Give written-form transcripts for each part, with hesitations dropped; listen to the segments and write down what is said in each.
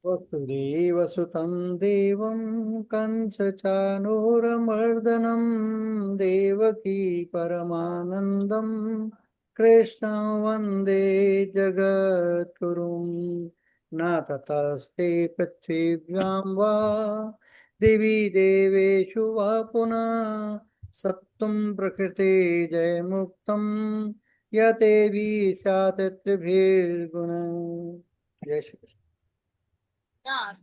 वसुदेवसुतं देवं कंसचानूरमर्दनं देवकी परमानन्दं कृष्णं वन्दे जगद्गुरुं। न ततस्ते पृथिव्यां वा दिवि देवेषु वा पुनः सत्त्वं प्रकृते जयमुक्तं यतेवी स्यात् त्रिभिर्गुण। जय श्री कृष्ण।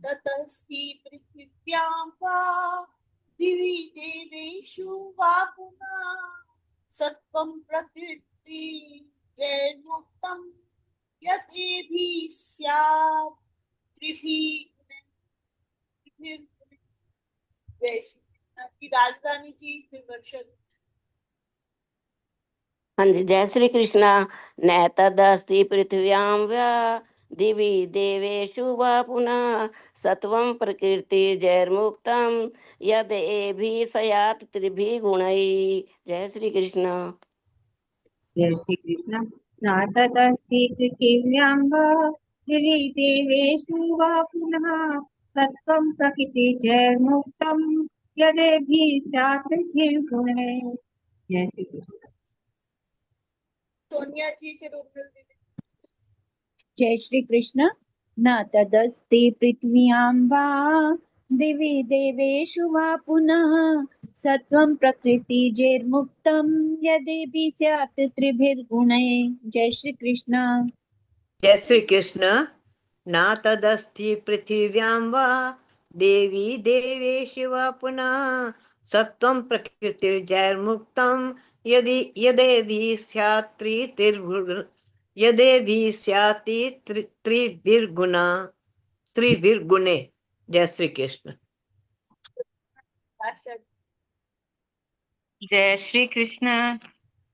ततस्ति पृथिव्यां वा दिवि देवेषु वा पुनः सत्त्वं प्रकृति जैर्मुक्तं यतेभिः स्यात् त्रिभिर्गुणैः। जय श्री कृष्ण की राजधानी जी फिर वर्षा। हाँ जी, जय श्री कृष्णा। न तदस्ति पृथिव्यां वा दिवि देवेषु वा पुनः सत्वं प्रकृति जैर्मुक्तं यदेभिः स्यात् त्रिभिः गुणैः। जय श्री कृष्ण। जय श्री कृष्ण। न तदस्ति पृथिव्यां वा दिवि देवेषु वा पुनः सत्त्वं प्रकृतिजैर्मुक्तं यदेभिः स्यात् त्रिभिर्गुणैः। जय श्री कृष्ण। सोनिया जी फिर उत्तर दीजिए। जय श्री कृष्ण। न तदस्ति पृथिव्यां वा दिवि देवेषु वा पुनः सत्वं प्रकृतिजैर्मुक्तं यदेभिः स्यात् त्रिभिर्गुणैः। जय श्री कृष्ण। जय श्री कृष्ण। न तदस्ति पृथिव्यां वा देवी देवेषु वा पुनः सत्त्वं प्रकृतिर्जैर्मुक्तं यदेभिः स्यात् त्रिभिर्गुणे। जय श्री कृष्ण। जय श्री कृष्ण।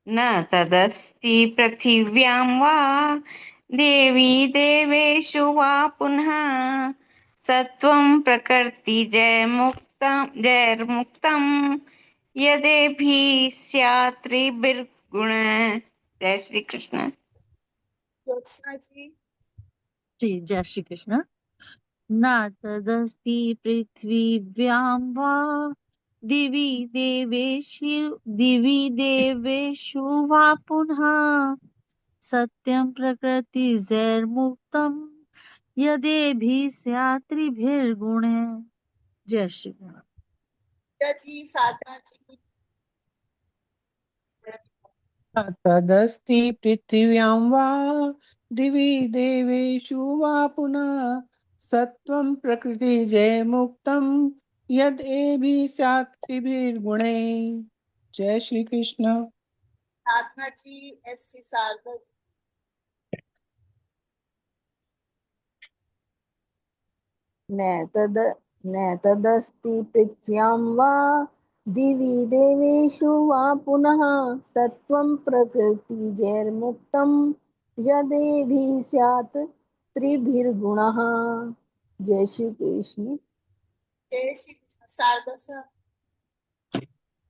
न तदस्ति पृथिव्यां वा देवी देवेषु वा पुनः सत्वं प्रकृति जैर्मुक्तं यदेभिः स्यात् त्रिभिर्गुण। जय श्री कृष्ण। ज्योत्सना जी। जी जय श्री कृष्ण। न तदस्ति पृथिव्यां वा दिवि देवेषु वा पुनः सत्यं प्रकृतिजैर्मुक्तं यदेभिः स्यात् त्रिभिर्गुणे। जय श्री कृष्ण। जी साधना जी। तदस्ति पृथिव्यां वा दिवि देवेषु वा पुनः सत्त्वं प्रकृतिजैर्मुक्तं यदेभिः स्यात् त्रिभिर्गुणैः। जय श्री कृष्ण। साधना जी एससी शारदा। न तदस्ति पृथ्व्यां वा दिवि देवेषु वा पुनः सत्त्वं प्रकृतिजैर्मुक्तं यदेभिः स्यात् त्रिभिर्गुणः। जय श्री कृष्ण। जय श्री कृष्ण शारदा सर।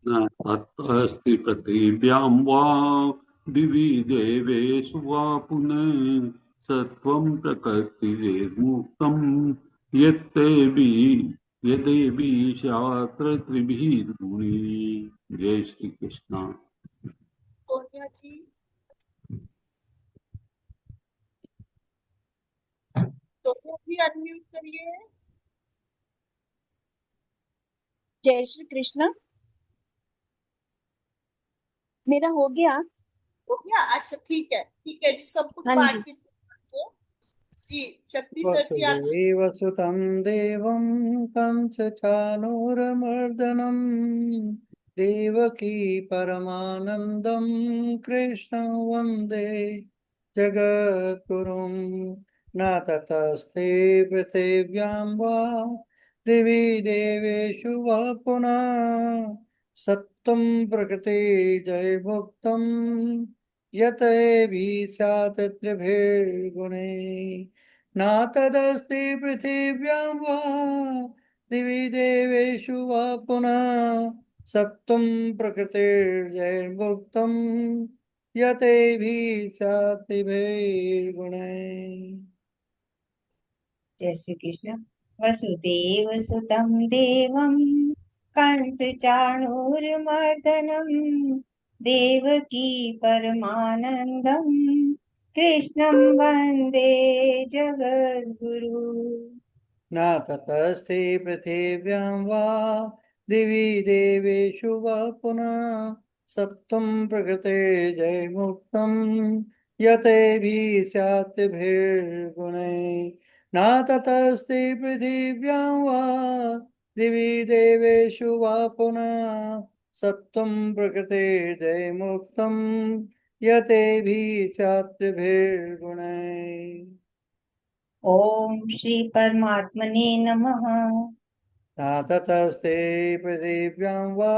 न तदस्ति पृथिव्यां वा दिवि देवेषु वा पुनः सत्त्वं प्रकृतिर्मुक्तं यदेभिः स्यात् त्रिभिर्गुणैः। जय श्री कृष्ण। सोनिया जी। सोनिया जी अनम्यूट करिए। जय श्री कृष्ण। मेरा हो गया। हो गया। अच्छा ठीक है जी सब कुछ हाँ पाठ जी। की जी शक्ति सर जी आप। वसुदेवसुतं देवं कंसचानूरमर्दनं देवकी परमानन्दं कृष्णं वन्दे जगद्गुरुं। न ततस्ते पृथिव्यां वा दिवि देवेषु वा पुनः सत्त्वं प्रकृति जयमुक्तं यतेभिः स्यात् त्रिभिर्गुणे। न तदस्ति पृथिव्यां वा दिवि देवेषु वा पुनः सत्त्वं प्रकृतिर्जैर्मुक्तं यतेभिः स्यात् त्रिभिर्गुणैः। जय श्री कृष्ण। वसुदेव सुतं देवं कंस चाणूरमर्दनं देवकी परमानन्दं कृष्णं वन्दे जगद्गुरु। न ततस्ति पृथिव्यां वा दिवि देवेषु वा पुनः सत्त्वं प्रकृते जयमुक्तं यतेभिः स्यात्भिर्गुणैः न ततस्ति पृथिव्यां वा दिवि देवेषु वा पुनः सत्त्वं प्रकृते जयमुक्तं यतेभिः स्यात्भिर्गुणैः। ओम श्री परमात्मने नमः। न ततस्ते पृथिव्यां वा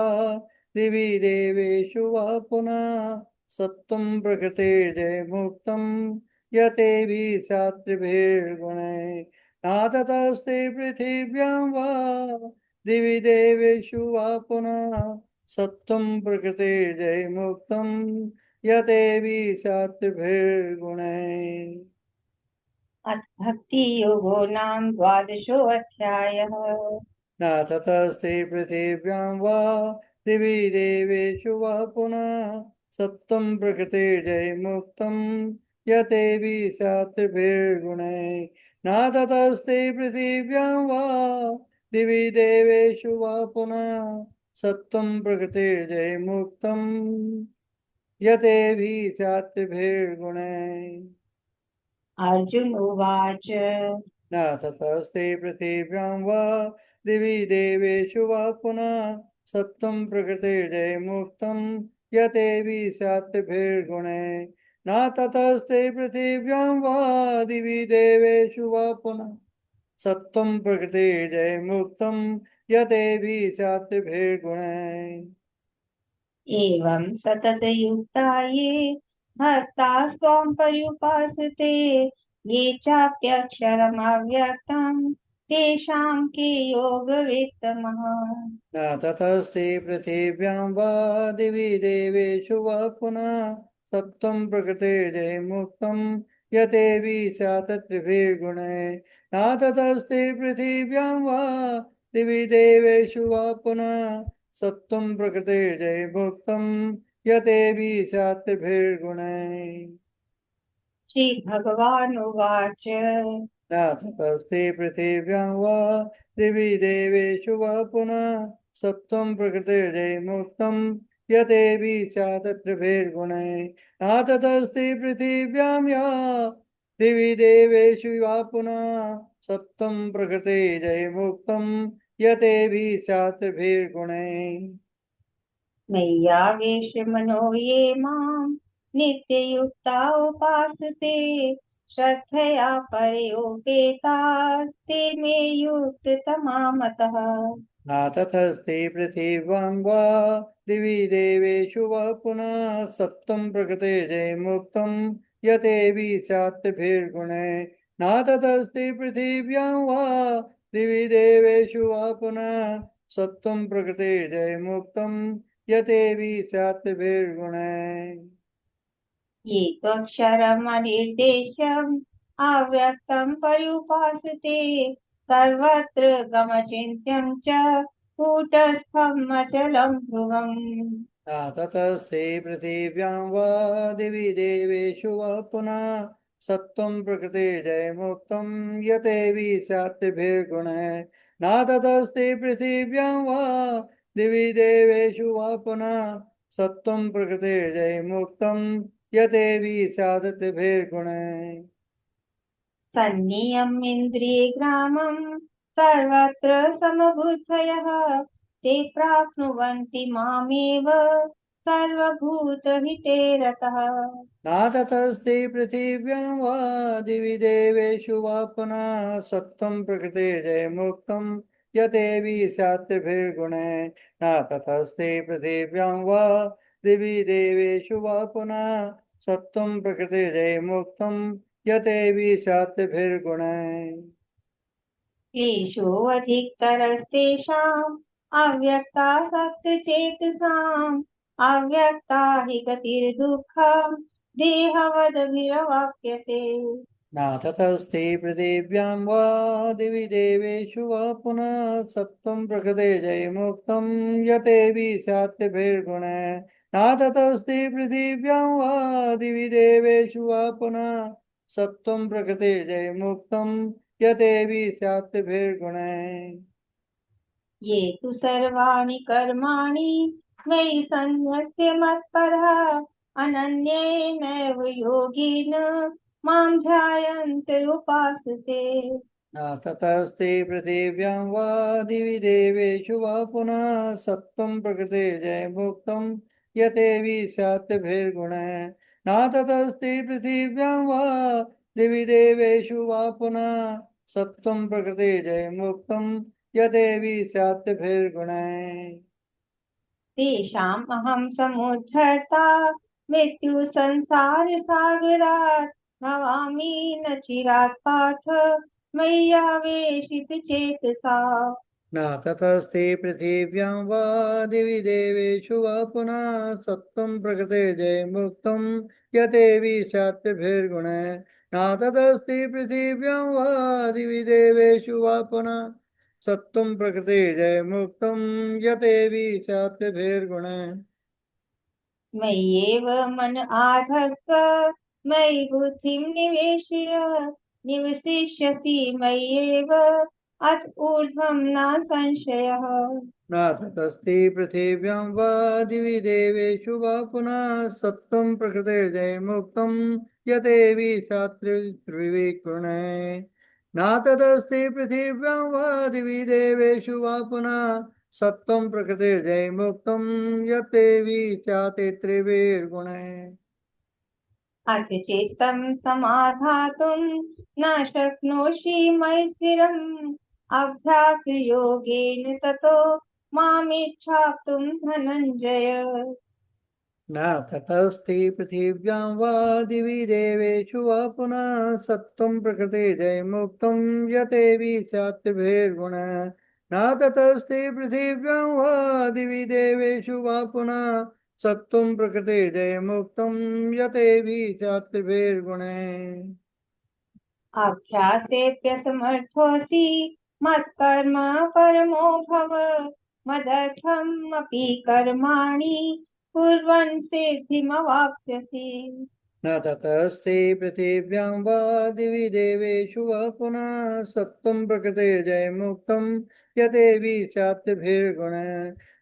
दिवि देवेषु वा पुनः सत्त्वं प्रकृतिर्जयमुक्तं यतेभिः शास्त्रिभिर्गुणैः न ततस्ते पृथिव्यां वा दिवि देवेषु वा पुनः सत्त्वं प्रकृतिर्जयमुक्तं यतेभिः शास्त्रिभिर्गुणैः। अथ भक्ति योगो नाम द्वादशोऽध्यायः। न ततस्ते पृथिव्यां वा दिवि देवेषु वा पुनः सत्त्वं प्रकृतिर्जयमुक्तं यतेभिः शास्त्रिभिर्गुणैः न ततस्ते पृथिव्यां वा दिवि देवेषु वा पुनः सत्त्वं प्रकृतिर्जयमुक्तं यतेभिः शास्त्रिभिर्गुणैः। अर्जुन उवाच न ततस्ते पृथिव्यां वा दिवि देवेषु वा पुनः सत्त्वं प्रकृतिर्जयमुक्तं यतेभिः शास्त्रिभिर्गुणैः न ततस्ते पृथिव्यां वा दिवि देवेषु वा पुनः सत्त्वं प्रकृतिर्जयमुक्तं यतेभिः शास्त्रिभिर्गुणैः। एवं सततयुक्ता ये भक्ता स्वां पर्युपासते ये चाप्यक्षरमव्यक्तं तेषां के योगवित्तमः। न ततस्ते पृथिव्यां वा दिवि देवेषु वा पुनः सत्त्वं प्रकृतिर्जयमुक्तं यतेभिः शास्त्रिभिर्गुणैः न ततस्ते पृथिव्यां वा दिवि देवेषु वा पुनः सत्त्वं प्रकृतिर्जयमुक्तं यतेभिः शास्त्रिभिर्गुणैः। श्री भगवानुवाच न ततस्ते पृथिव्यां वा दिवि देवेषु वा पुनः सत्त्वं प्रकृतिर्जयमुक्तं यतेभिः शास्त्रिभिर्गुणैः न ततस्ते पृथिव्यां या दिवि देवेषु वा पुनः सत्त्वं प्रकृतिर्जयमुक्तं यतेभिः शास्त्रिभिर्गुणैः। मय्यावेशमनो ये मां नित्ययुक्ता उपासते श्रद्धया परयोपेतास्ते मे युक्ततमा मतः। न ततस्ते पृथिव्यां वा दिवि देवेषु वा पुनः सत्त्वं प्रकृतिर्जयमुक्तं यतेभिः शास्त्रिभिर्गुणैः न ततस्ते पृथिव्यां वा दिवि देवेषु वा पुनः सत्त्वं प्रकृतिर्जयमुक्तं यतेभिः शास्त्रिभिर्गुणैः। ये त्वक्षरमनिर्देशम् अव्यक्तं पर्युपासते सर्वत्र गमचिन्त्यं च कूटस्थं अचलं ध्रुवम्। न ततस्ते पृथिव्यां वा दिवि देवेषु वा पुनः सत्त्वं प्रकृतिर्जयमुक्तं यतेभिः शास्त्रिभिर्गुणैः न ततस्ते पृथिव्यां वा दिवि देवेषु वा पुनः सत्त्वं प्रकृतिर्जयमुक्तं यतेभिः शास्त्रिभिर्गुणैः। सन्नियम्येन्द्रियग्रामं सर्वत्र समबुद्धयः ते प्राप्नुवन्ति मामेव सर्वभूतहिते रतः। न ततस्ते पृथिव्यां वा दिवि देवेषु वा पुनः सत्त्वं प्रकृतिर्जयमुक्तं यतेभिः शास्त्रिभिर्गुणैः न ततस्ते पृथिव्यां वा दिवि देवेषु वा पुनः सत्त्वं प्रकृतिर्जयमुक्तं यतेभिः शास्त्रिभिर्गुणैः। क्लेशोऽधिकतरस्तेषाम् अव्यक्तासक्तचेतसाम् अव्यक्ता हि गतिर्दुःखम् देहवदभिरवाप्यते। न ततस्ते पृथिव्यां वा दिवि देवेषु वा पुनः सत्त्वं प्रकृते जयमुक्तं यतेऽपि स्यात्तभिर्गुणः न ततस्ते पृथिव्यां वा दिवि देवेषु वा पुनः सत्त्वं प्रकृते जयमुक्तं यतेऽपि स्यात्तभिर्गुणः ये तु सर्वाणि कर्माणि मयि सन्न्यस्य मत्परः अनन्येनैव योगेन मां ध्यायन्ति उपासते न ततस्ते पृथिव्यां वा दिवि देवेषु वा पुनः सत्त्वं प्रकृते जयमुक्तं यतेऽपि स्यात्तभिर्गुणः न ततस्ते पृथिव्यां वा दिवि देवेषु वा पुनः सत्त्वं प्रकृते जयमुक्तं यतेऽपि स्यात्तभिर्गुणः तेषाम् अहं समुद्धर्ता मृत्यु संसारसागरात् भवामि न चिरात् पार्थ मय्यावेशितचेतसा न ततस्ते पृथिव्यां वा दिवि देवेषु वा पुनः सत्त्वं प्रकृते जयमुक्तं यतेऽपि स्यात्तभिर्गुणः न ततस्ते पृथिव्यां वा दिवि देवेषु वा पुनः सत्त्वं प्रकृते जयमुक्तं यतेऽपि स्यात्तभिर्गुणः मय्येव मन आधत्स्व मयि बुद्धिं निवेशय निवसिष्यसि मय्येव अत ऊर्ध्वं न संशयः न ततस्ते पृथिव्यां वा दिवि देवेषु वा पुनः सत्त्वं प्रकृते जयमुक्तं यतेऽपि शास्त्रविवेकुणे न ततस्ते पृथिव्यां वा दिवि देवेषु वा पुनः सत्त्वं प्रकृते जयमुक्तं यतेऽपि चाति त्रिभिर्गुणे अथ चेत्तं समाधातुं न शक्नोषि मयि स्थिरम् अभ्यासयोगेन ततो मामिच्छाप्तुं धनञ्जय न ततस्ते पृथिव्यां वा दिवि देवेषु वा पुनः सत्त्वं प्रकृते जयमुक्तं यतेऽपि स्यात्तभिर्गुणः न ततस्ते पृथिव्यां वा दिवि देवेषु वा पुनः सत्त्वं प्रकृते जयमुक्तं यतेऽपि स्यात्तभिर्गुणः अभ्यासेऽप्यसमर्थोऽसि मत्कर्म परमो भव मदर्थम् अपि कर्माणि कुर्वन् सिद्धिमवाप्स्यसि न ततस्ते पृथिव्यां वा दिवि देवेषु वा पुनः सत्त्वं प्रकृते जयमुक्तं यतेऽपि स्यात्तभिर्गुणः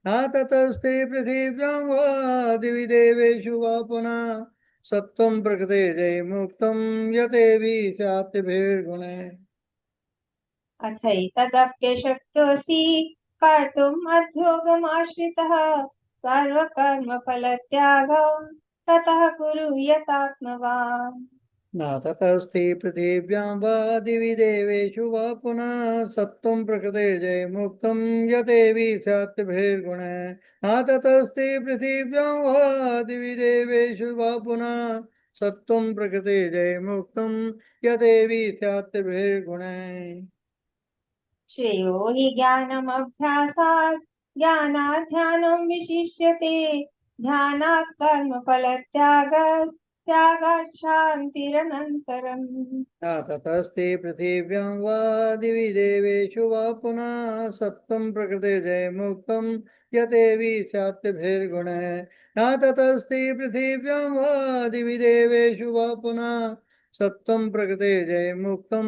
न ततस्ते पृथिव्यां वा दिवि देवेषु वा पुनः सत्त्वं प्रकृते जयमुक्तं यतेऽपि स्यात्तभिर्गुणः अथैतदप्यशक्तोऽसि कर्तुम् अध्योगमाश्रितः सर्वकर्मफलत्यागं ततः कुरु यतात्मवान् न ततस्ते पृथिव्यां वा दिवि देवेषु वा पुनः सत्त्वं प्रकृते जयमुक्तं यतेऽपि स्यात्तभिर्गुणः न ततस्ते पृथिव्यां वा दिवि देवेषु वा पुनः सत्त्वं प्रकृते जयमुक्तं यतेऽपि स्यात्तभिर्गुणः श्रेयो हि ज्ञानमभ्यासात् ज्ञानात् ध्यानं विशिष्यते ध्यानात् कर्मफलत्यागात् त्यागात् शान्तिरनन्तरम् न ततस्ते पृथिव्यां वा दिवि देवेषु वा पुनः सत्त्वं प्रकृते जयमुक्तं यतेऽपि स्यात्तभिर्गुणः न ततस्ते पृथिव्यां वा दिवि देवेषु वा पुनः सत्त्वं प्रकृते जयमुक्तं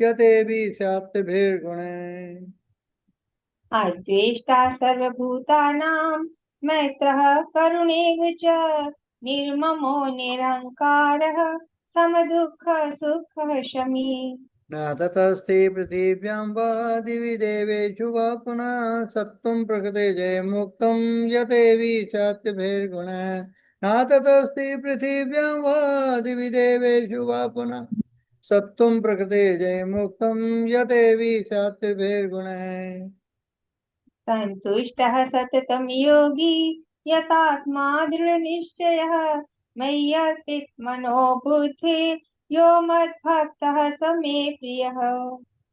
यतेऽपि स्यात्तभिर्गुणः अद्वेष्टा सर्वभूतानां मैत्रः करुणेव च निर्ममो निरहङ्कारः समदुःखसुखः शमी न ततस्ते पृथिव्यां वा दिवि देवेषु वा पुनः सत्त्वं प्रकृते जयमुक्तं यतेऽपि स्यात्तभिर्गुणः न ततस्ते पृथिव्यां वा दिवि देवेषु वा पुनः सत्त्वं प्रकृते जयमुक्तं यतेऽपि स्यात्तभिर्गुणः सन्तुष्टः सततं योगी यतात्मा दृढनिश्चयः मय्यर्पितमनो बुद्धिः यो मद्भक्तः स मे प्रियः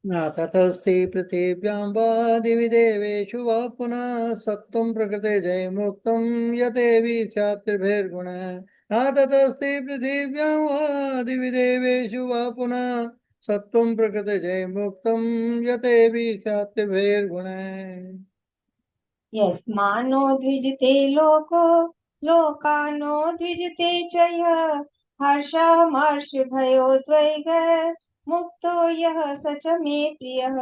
न ततस्ते पृथिव्यां वा दिवि देवेषु वा पुनः सत्त्वं प्रकृते जयमुक्तं यतेऽपि स्यात्तभिर्गुणः न ततस्ति पृथिव्यां वा दिवि देवेषु वा पुनः सत्त्वं प्रकृतिजैर्मुक्तं यतेऽपि स्यात्तिभिर्गुणैः। यस्मानो द्विजते लोको लोकानो द्विजते च यः हर्षमर्षभयोद्वेगैः मुक्तो यः स च मे प्रियः।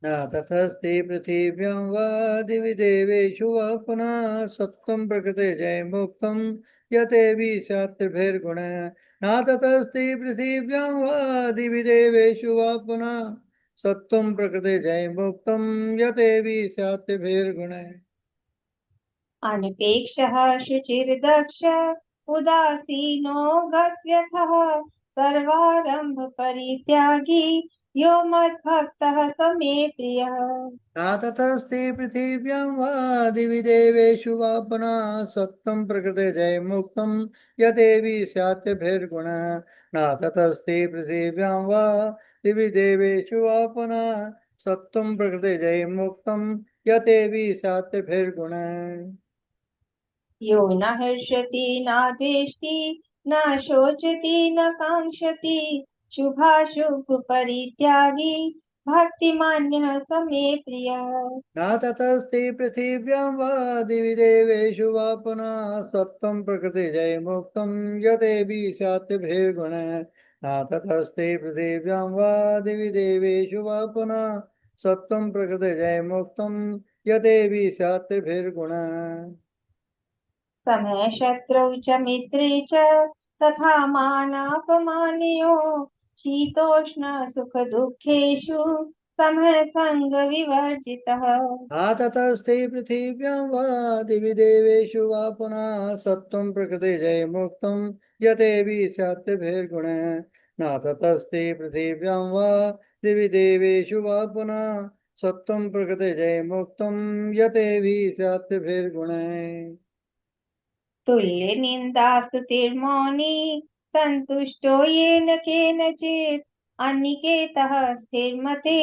न ततस्ति पृथिव्यां वा दिवि देवेषु वा पुनः सत्त्वं प्रकृतिजैर्मुक्तं यतेऽपि स्यात्तिभिर्गुणैः। न ततस्ति पृथिव्यां वा दिवि देवेषु वा पुनः सत्त्वं प्रकृतिजैर्मुक्तं यतेऽपि स्यात्तिभिर्गुणैः। अनपेक्षः शुचिर्दक्ष उदासीनो गत्यथः सर्वारम्भ परित्यागी यो मद्भक्तः स मे प्रियः। न ततस्ति पृथिव्यां वा दिवि देवेषु वा पुनः सत्त्वं प्रकृतिजैर्मुक्तं यतेऽपि स्यात्तिभिर्गुणः। न ततस्ति पृथिव्यां वा दिवि देवेषु वा पुनः सत्त्वं प्रकृतिजैर्मुक्तं यतेऽपि स्यात्तिभिर्गुणः। यो न हर्षति न द्वेष्टि न शोचति न काङ्क्षति शुभाशुभ परित्यागी भक्तिमान्यः स मे प्रियः। न ततस्ति पृथिव्यां वा दिवि देवेषु वा पुनः सत्त्वं प्रकृतिजैर्मुक्तं यतेऽपि स्यात्तिभिर्गुणः। न ततस्ति पृथिव्यां वा दिवि देवेषु वा पुनः सत्त्वं प्रकृतिजैर्मुक्तं यतेऽपि स्यात्तिभिर्गुणः। समः शत्रौ च मित्रे च तथा मानापमानयो शीतोष्ण सुख दुःखेषु समः संग विवर्जितः। न ततस्ति पृथिव्यां वा दिवि देवेषु वा पुनः सत्त्वं प्रकृतिजैर्मुक्तं यतेऽपि स्यात्तिभिर्गुणः। न ततस्ति पृथिव्यां वा दिवि देवेषु वा पुनः सत्त्वं प्रकृतिजैर्मुक्तं यतेऽपि स्यात्तिभिर्गुणः। तुल्य निन्दास्तुतिर्मौनी सन्तुष्टो येन केनचित् अनिकेतः स्थिरमते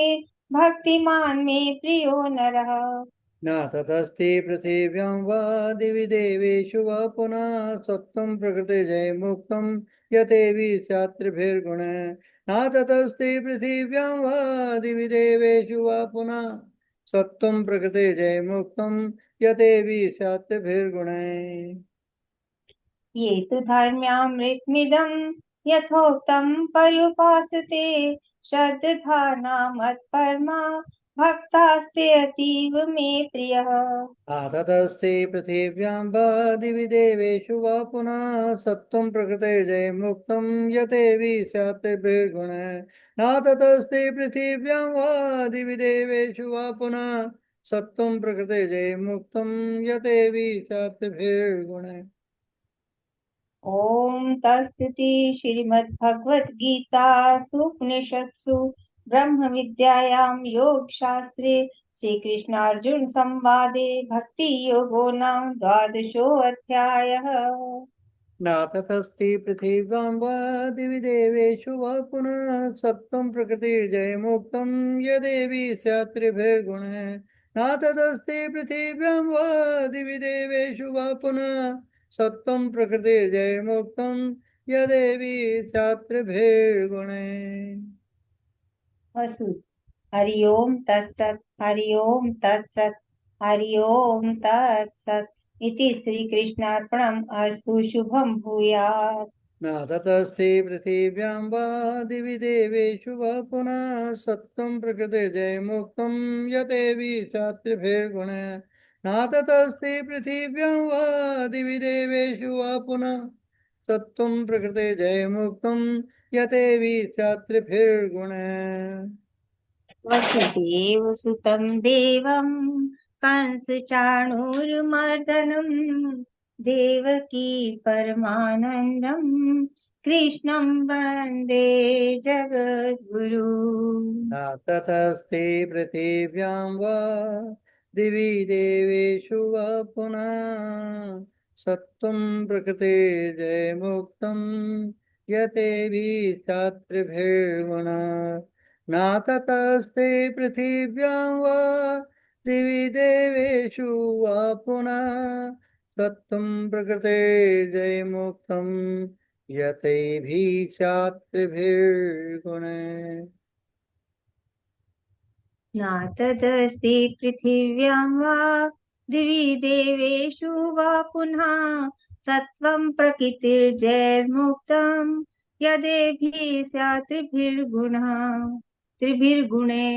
भक्तिमान् मे प्रियो नरः। न ततस्ति पृथिव्यां वा दिवि देवेषु वा पुनः सत्त्वं प्रकृतिजैर्मुक्तं यतेऽपि स्यात्तिभिर्गुणः। न ततस्ति पृथिव्यां वा दिवि देवेषु वा पुनः सत्त्वं प्रकृतिजैर्मुक्तं यतेऽपि स्यात्तिभिर्गुणः। ये तु धर्म्यामृतमिदं यथोक्तं पर्युपासते श्रद्धाना मत्परमा भक्तास्ते अतीव मे प्रियः। ततस्ति पृथिव्यां वा दिवि देवेषु वा पुनः सत्त्वं प्रकृतिजैर्मुक्तं यतेऽपि स्यात्तिभिर्गुणः। न ततस्ति पृथिव्यां वा दिवि देवेषु वा पुनः सत्त्वं प्रकृतिजैर्मुक्तं यतेऽपि स्यात्तिभिर्गुणः। ॐ तत्सदिति श्रीमद्भगवद्गीतासु उपनिषत्सु ब्रह्मविद्यायां योगशास्त्रे श्रीकृष्णार्जुन संवादे भक्ति योगो नाम द्वादशोऽध्यायः। न ततस्ति पृथिव्यां वा दिवि देवेषु वा पुनः सत्त्वं प्रकृतिजैर्मुक्तं यदेवि स्यात्तिभिर्गुणः। न ततस्ति पृथिव्यां वा दिवि देवेषु वा पुनः सत्त्वं प्रकृतिजैर्मुक्तं यदेवि स्यात्तिभिर्गुणः। वसु हरि ओम तत्सत् हरि ओम तत्सत् हरि ओम तत्सत् इति श्रीकृष्णार्पणम् अस्तु शुभं भूयात्। न ततस्ति पृथिव्यां वा दिवि देवेषु वा पुनः सत्त्वं प्रकृतिजैर्मुक्तं यतेऽपि स्यात्तिभिर्गुणः। न ततस्ति पृथिव्यां वा दिवि देवेषु वा पुनः सत्त्वं प्रकृतिजैर्मुक्तं यतेऽपि स्यात्तिभिर्गुणः। वसुदेवसुतं देवं कंसचाणूरमर्दनं देवकी परमानन्दं कृष्णं वन्दे जगद्गुरु। न ततस्ति पृथिव्यां वा दिवि देवेषु वा पुनः सत्त्वं प्रकृतिजैर्मुक्तं यतेऽपि स्यात्तिभिर्गुणः। न ततस्ति पृथिव्यां वा दिवि देवेषु वा पुनः सत्त्वं प्रकृतिर्जयमुक्तं यतैभिः स्यात् त्रिभिर्गुणैः। न तदस्ति पृथिव्यां वा दिवि देवेषु वा पुनः सत्त्वं प्रकृतिर्जैर्मुक्तं यदेभिः स्यात् त्रिभिर्गुणे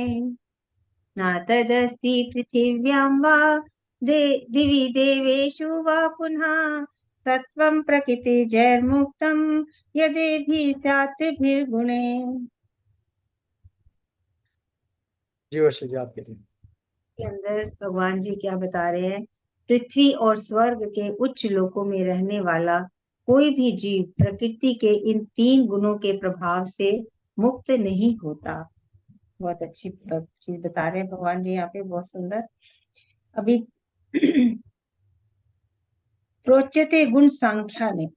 न तदस्ति पृथिव्यां वा दिवि देवेषु वा पुनः सत्त्वं प्रकृतिर्जैर्मुक्तं यदेभिः स्यात् त्रिभिर्गुणे। जीव से याद करें के अंदर भगवान जी क्या बता रहे हैं। पृथ्वी और स्वर्ग के उच्च लोकों में रहने वाला कोई भी जीव प्रकृति के इन 3 गुणों के प्रभाव से मुक्त नहीं होता। बहुत अच्छी चीज बता रहे हैं भगवान जी यहाँ पे, बहुत सुंदर। अभी प्रोच्यते गुण संख्या ने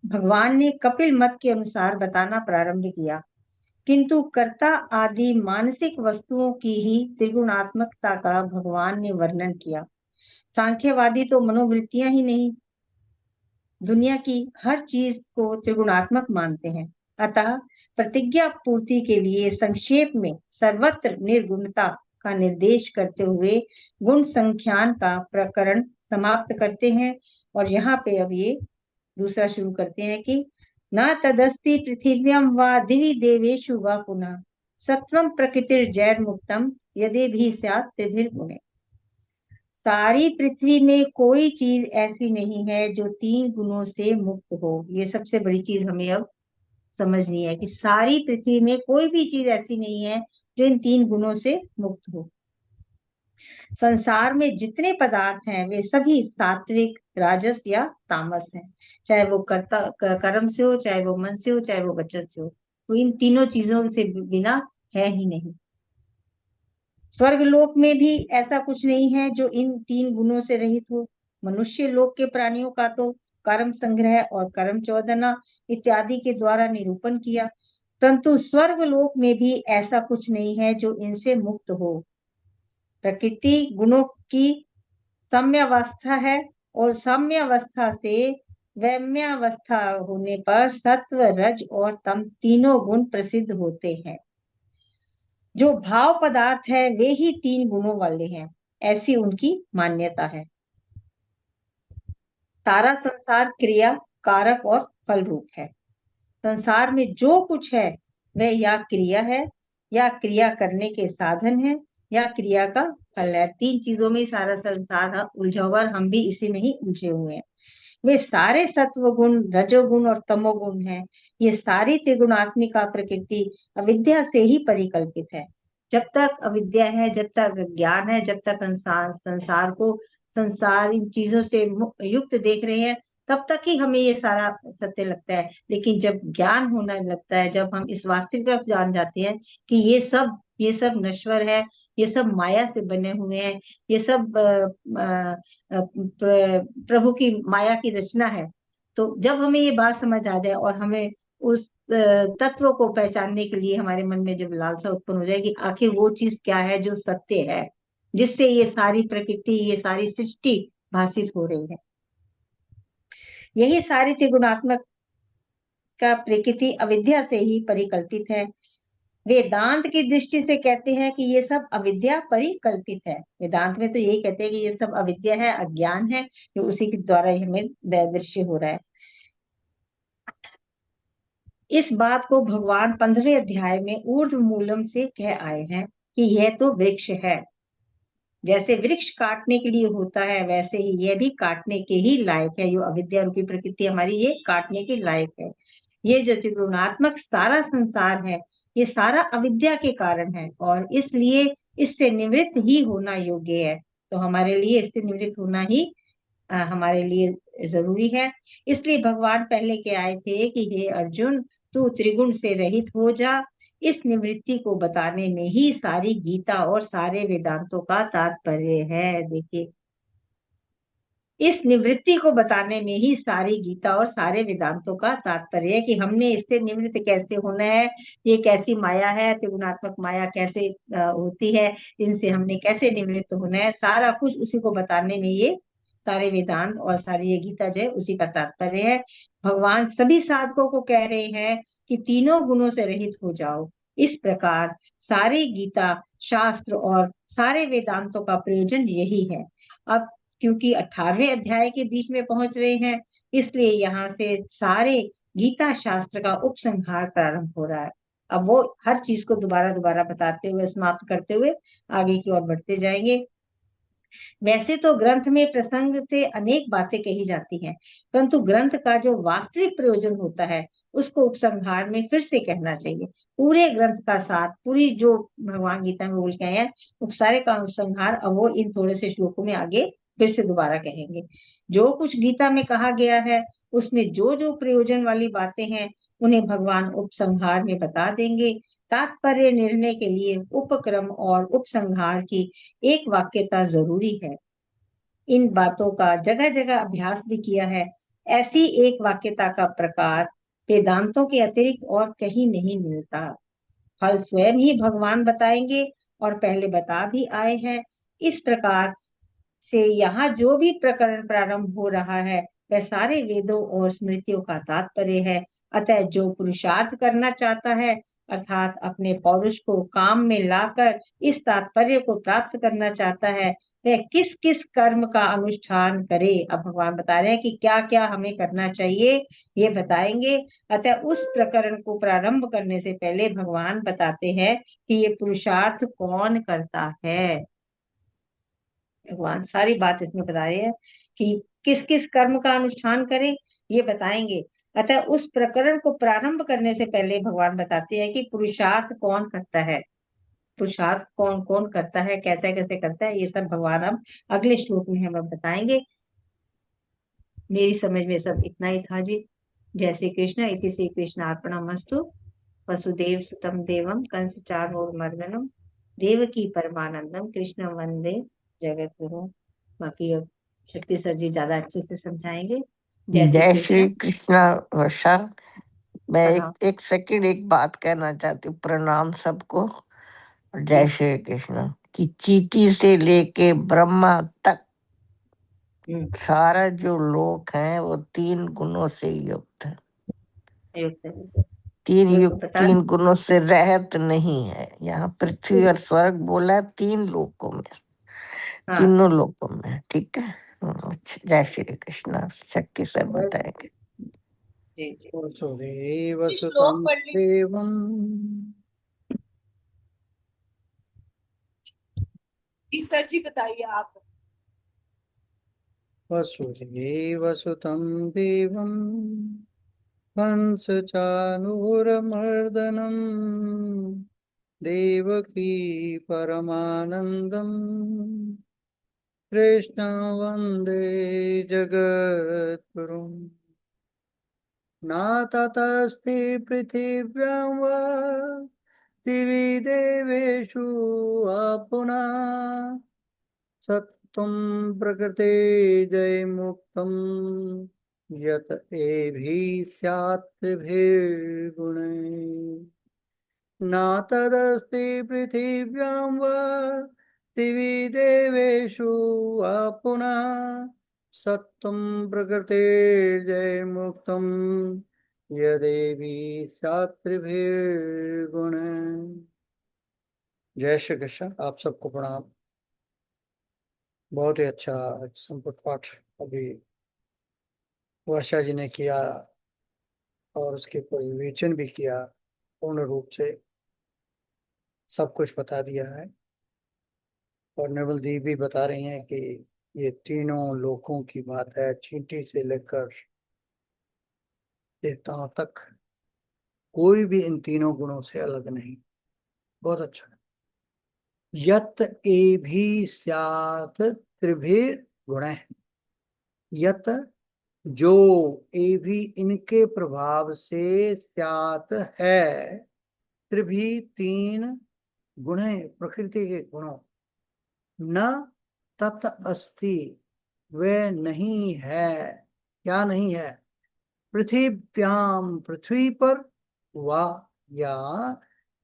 भगवान ने कपिल मत के अनुसार बताना प्रारंभ किया, किंतु कर्ता आदि मानसिक वस्तुओं की ही त्रिगुणात्मकता का भगवान ने वर्णन किया। सांख्यवादी तो मनोवृत्तियां ही नहीं, दुनिया की हर चीज को त्रिगुणात्मक मानते हैं। अतः प्रतिज्ञा पूर्ति के लिए संक्षेप में सर्वत्र निर्गुणता का निर्देश करते हुए गुण संख्यान का प्रकरण समाप्त करते हैं। और यहाँ पे अब ये दूसरा शुरू करते हैं कि न तदस्ति पृथिव्यां वा दिवि देवेषु वा पुनः सत्वं प्रकृतिर्जैर्मुक्तं यदेभिः स्यात् त्रिभिर्गुणे। सारी पृथ्वी में कोई चीज ऐसी नहीं है जो 3 गुणों से मुक्त हो। ये सबसे बड़ी चीज हमें अब समझनी है कि सारी पृथ्वी में कोई भी चीज ऐसी नहीं है जो इन 3 गुणों से मुक्त हो। संसार में जितने पदार्थ हैं वे सभी सात्विक, राजस या तामस हैं, चाहे वो कर्म से हो, चाहे वो मन से हो, चाहे वो वचन से हो। तो इन तीनों चीजों से बिना है ही नहीं। स्वर्ग लोक में भी ऐसा कुछ नहीं है जो इन 3 गुणों से रहित हो। मनुष्य लोक के प्राणियों का तो कर्म संग्रह और कर्म चोदना इत्यादि के द्वारा निरूपण किया, परंतु स्वर्ग लोक में भी ऐसा कुछ नहीं है जो इनसे मुक्त हो। प्रकृति गुणों की साम्यावस्था है और साम्यावस्था से वैम्यावस्था होने पर सत्व, रज और तम तीनों गुण प्रसिद्ध होते हैं। जो भाव पदार्थ है वे ही 3 गुणों वाले हैं, ऐसी उनकी मान्यता है। सारा संसार क्रिया, कारक और फल रूप है। संसार में जो कुछ है वह या क्रिया है, या क्रिया करने के साधन है, या क्रिया का फल है। 3 चीजों में सारा संसार उलझा हुआ, हम भी इसी में ही उलझे हुए हैं। वे सारे सत्व गुण, रजोगुण और तमोगुण हैं। ये सारी त्रिगुणात्मिका प्रकृति अविद्या से ही परिकल्पित है। जब तक अविद्या है, जब तक ज्ञान है, जब तक संसार इन चीजों से युक्त देख रहे हैं, तब तक ही हमें ये सारा सत्य लगता है। लेकिन जब ज्ञान होने लगता है, जब हम इस वास्तविकता को जान जाते हैं कि ये सब नश्वर है, ये सब माया से बने हुए हैं, ये सब प्रभु की माया की रचना है, तो जब हमें ये बात समझ आ जाए और हमें उस तत्व को पहचानने के लिए हमारे मन में जब लालसा उत्पन्न हो जाए कि आखिर वो चीज क्या है जो सत्य है, जिससे ये सारी प्रकृति, ये सारी सृष्टि भाषित हो रही है। यही सारी त्रिगुणात्मक का प्रकृति अविद्या से ही परिकल्पित है। वेदांत की दृष्टि से कहते हैं कि ये सब अविद्या परिकल्पित है। वेदांत में तो यही कहते हैं कि ये सब अविद्या है, अज्ञान है, जो उसी के द्वारा हमें दृश्य हो रहा है। इस बात को भगवान 15वें अध्याय में ऊर्ध्व मूलम से कह आए हैं कि यह तो वृक्ष है। जैसे वृक्ष काटने के लिए होता है, वैसे ही यह भी काटने के ही लायक है। जो अविद्या रूपी प्रकृति हमारी, ये काटने के लायक है। ये जो त्रिगुणात्मक सारा संसार है, ये सारा अविद्या के कारण है और इसलिए इससे निवृत्त ही होना योग्य है। तो हमारे लिए इससे निवृत्त होना ही हमारे लिए जरूरी है। इसलिए भगवान पहले के आए थे कि हे अर्जुन, तू त्रिगुण से रहित हो जा। इस निवृत्ति को बताने में ही सारी गीता और सारे वेदांतों का तात्पर्य है। देखिए, इस निवृत्ति को बताने में ही सारी गीता और सारे वेदांतों का तात्पर्य है कि हमने इससे निवृत्त कैसे होना है, ये कैसी माया है, त्रिगुणात्मक माया कैसे होती है, इनसे हमने कैसे निवृत्त होना है, सारा कुछ उसी को बताने में ये सारे वेदांत और सारी ये गीता जो है उसी का तात्पर्य है। भगवान सभी साधकों को कह रहे हैं कि तीनों गुणों से रहित हो जाओ। इस प्रकार सारी गीता शास्त्र और सारे वेदांतों का प्रयोजन यही है। अब क्योंकि 18वें अध्याय के बीच में पहुंच रहे हैं, इसलिए यहाँ से सारे गीता शास्त्र का उपसंहार प्रारंभ हो रहा है। अब वो हर चीज को दोबारा दोबारा बताते हुए, समाप्त करते हुए आगे की ओर बढ़ते जाएंगे। वैसे तो ग्रंथ में प्रसंग से अनेक बातें कही जाती हैं, परंतु ग्रंथ का जो वास्तविक प्रयोजन होता है उसको उपसंहार में फिर से कहना चाहिए। पूरे ग्रंथ का सार, पूरी जो भगवान गीता में बोल के आए हैं, उस सारे का उपसंहार अब वो इन थोड़े से श्लोकों में आगे फिर से दोबारा कहेंगे। जो कुछ गीता में कहा गया है उसमें जो जो प्रयोजन वाली बातें हैं उन्हें भगवान उपसंहार में बता देंगे। तात्पर्य निर्णय के लिए उपक्रम और उपसंहार की एक वाक्यता जरूरी है। इन बातों का जगह जगह अभ्यास भी किया है। ऐसी एक वाक्यता का प्रकार वेदांतों के अतिरिक्त और कहीं नहीं मिलता। फल स्वयं ही भगवान बताएंगे और पहले बता भी आए हैं। इस प्रकार से यहाँ जो भी प्रकरण प्रारंभ हो रहा है वह सारे वेदों और स्मृतियों का तात्पर्य है। अतः जो पुरुषार्थ करना चाहता है, अर्थात अपने पौरुष को काम में लाकर इस तात्पर्य को प्राप्त करना चाहता है, वह किस किस कर्म का अनुष्ठान करे। अब भगवान बता रहे हैं कि क्या क्या हमें करना चाहिए, ये बताएंगे। अतः उस प्रकरण को प्रारंभ करने से पहले भगवान बताते हैं कि ये पुरुषार्थ कौन करता है। भगवान सारी बात इसमें बता रहे हैं कि किस किस कर्म का अनुष्ठान करें, ये बताएंगे। अतः उस प्रकरण को प्रारंभ करने से पहले भगवान बताते हैं कि पुरुषार्थ कौन करता है, पुरुषार्थ कौन कौन करता है, कैसे कैसे करता है, ये सब भगवान अब अगले श्लोक में हमें बताएंगे। मेरी समझ में सब इतना ही था जी। जय श्री कृष्ण। इति श्री कृष्ण अर्पणमस्तु। वसुदेव सुतम देवम कंस चाणूरमर्दनम देवकी परमानंदम कृष्ण वंदे जगत गुरु। बाकी अब शक्ति सर जी ज्यादा अच्छे से समझाएंगे। जय श्री कृष्ण। वर्षा, मैं प्रणाम। एक सेकंड एक बात कहना चाहती हूँ। प्रणाम सबको और जय श्री कृष्ण। कि चींटी से लेके ब्रह्मा तक सारा जो लोक है वो 3 गुणों से युक्त है। तीन गुणों से रहित नहीं है। यहाँ पृथ्वी और स्वर्ग बोला है 3 लोकों में, तीनों लोकों में। ठीक है। जय श्री कृष्ण। शक्ति सर बताएंगे। वसुदेव श्लोक सुतं पढ़ लीजिए। देवम् जी सर जी बताइए आप। वसुदेव सुतं देवम् हंस चाणूरमर्दनम् देवकी परमानन्दम् कृष्ण वन्दे जगद्गुरुम्। न ततस्ति पृथिव्यां वा दिवि देवेषु वा पुनः सत्त्वं प्रकृते जयमुक्तं यत एभिः स्यात् त्रिभिर्गुणैः। न तदस्ति पृथिव्यां वा दिवि देवेषु वा पुनः सत्त्वं प्रकृतिर्जयमुक्तं यदेवी स्यात् त्रिभिर्गुणैः। जय श्री कृष्ण। आप सबको प्रणाम। बहुत ही अच्छा संपुट पाठ अभी वर्षा जी ने किया और उसके ऊपर विवेचन भी किया। पूर्ण रूप से सब कुछ बता दिया है। और निर्मल दी भी बता रही हैं कि ये तीनों लोकों की बात है, चींटी से लेकर देवताओं तक। कोई भी इन तीनों गुणों से अलग नहीं। बहुत अच्छा। यत एभी स्यात् त्रिभिर गुण। यत जो, एभी इनके प्रभाव से, स्यात् है, त्रिभी 3 गुण, प्रकृति के गुणों, न तत् अस्ति वे नहीं है। क्या नहीं है? पृथिव्याम पृथ्वी पर, वा या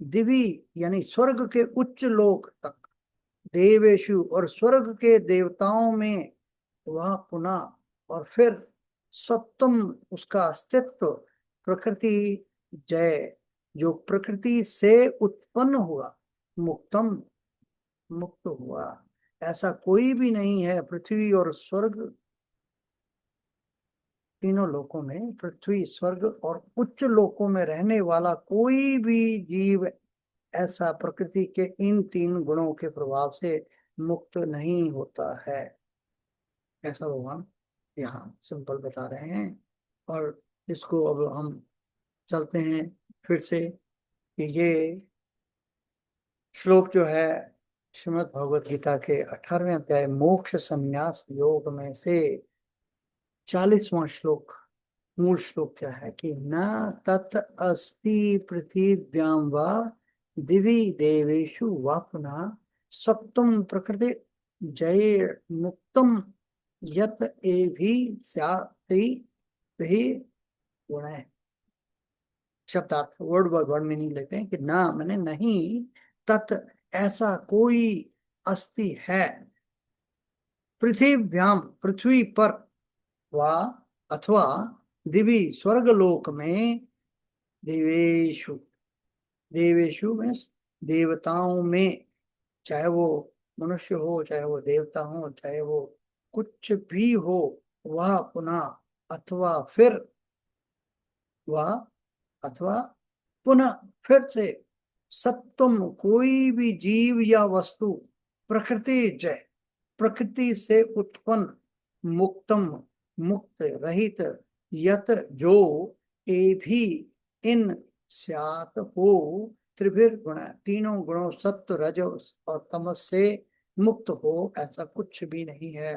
दिवी यानी स्वर्ग के उच्च लोक तक, देवेशु और स्वर्ग के देवताओं में, वह पुनः और फिर सत्वम उसका अस्तित्व प्रकृति जय जो प्रकृति से उत्पन्न हुआ मुक्तम मुक्त हुआ ऐसा कोई भी नहीं है। पृथ्वी और स्वर्ग तीनों लोकों में पृथ्वी स्वर्ग और उच्च लोकों में रहने वाला कोई भी जीव ऐसा प्रकृति के इन तीन गुणों के प्रभाव से मुक्त नहीं होता है। ऐसा भगवान यहाँ सिंपल बता रहे हैं। और इसको अब हम चलते हैं फिर से कि ये श्लोक जो है श्रीमद् भगवत गीता के 18वें अध्याय मोक्ष संन्यास योग में से 40वां श्लोक मूल श्लोक क्या है कि न तत् अस्ति पृथिव्यां वा दिवि देवेषु वा पुनः सत्वं प्रकृति जय मुक्तम यत एभि स्याति वही गुण है। शब्दार्थ वर्ड बाय वर्ड मीनिंग लेते हैं कि ना मैंने नहीं तत् ऐसा कोई अस्ति है पृथिव्याम पृथ्वी पर वा अथवा दिवी स्वर्गलोक में देवेशु देवेशु में देवताओं में चाहे वो मनुष्य हो चाहे वो देवता हो चाहे वो कुछ भी हो वह पुनः अथवा फिर वह अथवा पुनः फिर से सत्वम कोई भी जीव या वस्तु प्रकृति जय प्रकृति से उत्पन्न मुक्तम मुक्त रहित यत जो ए भी इन स्यात हो त्रिभिर गुण तीनों गुणों सत्व रज और तमस से मुक्त हो ऐसा कुछ भी नहीं है।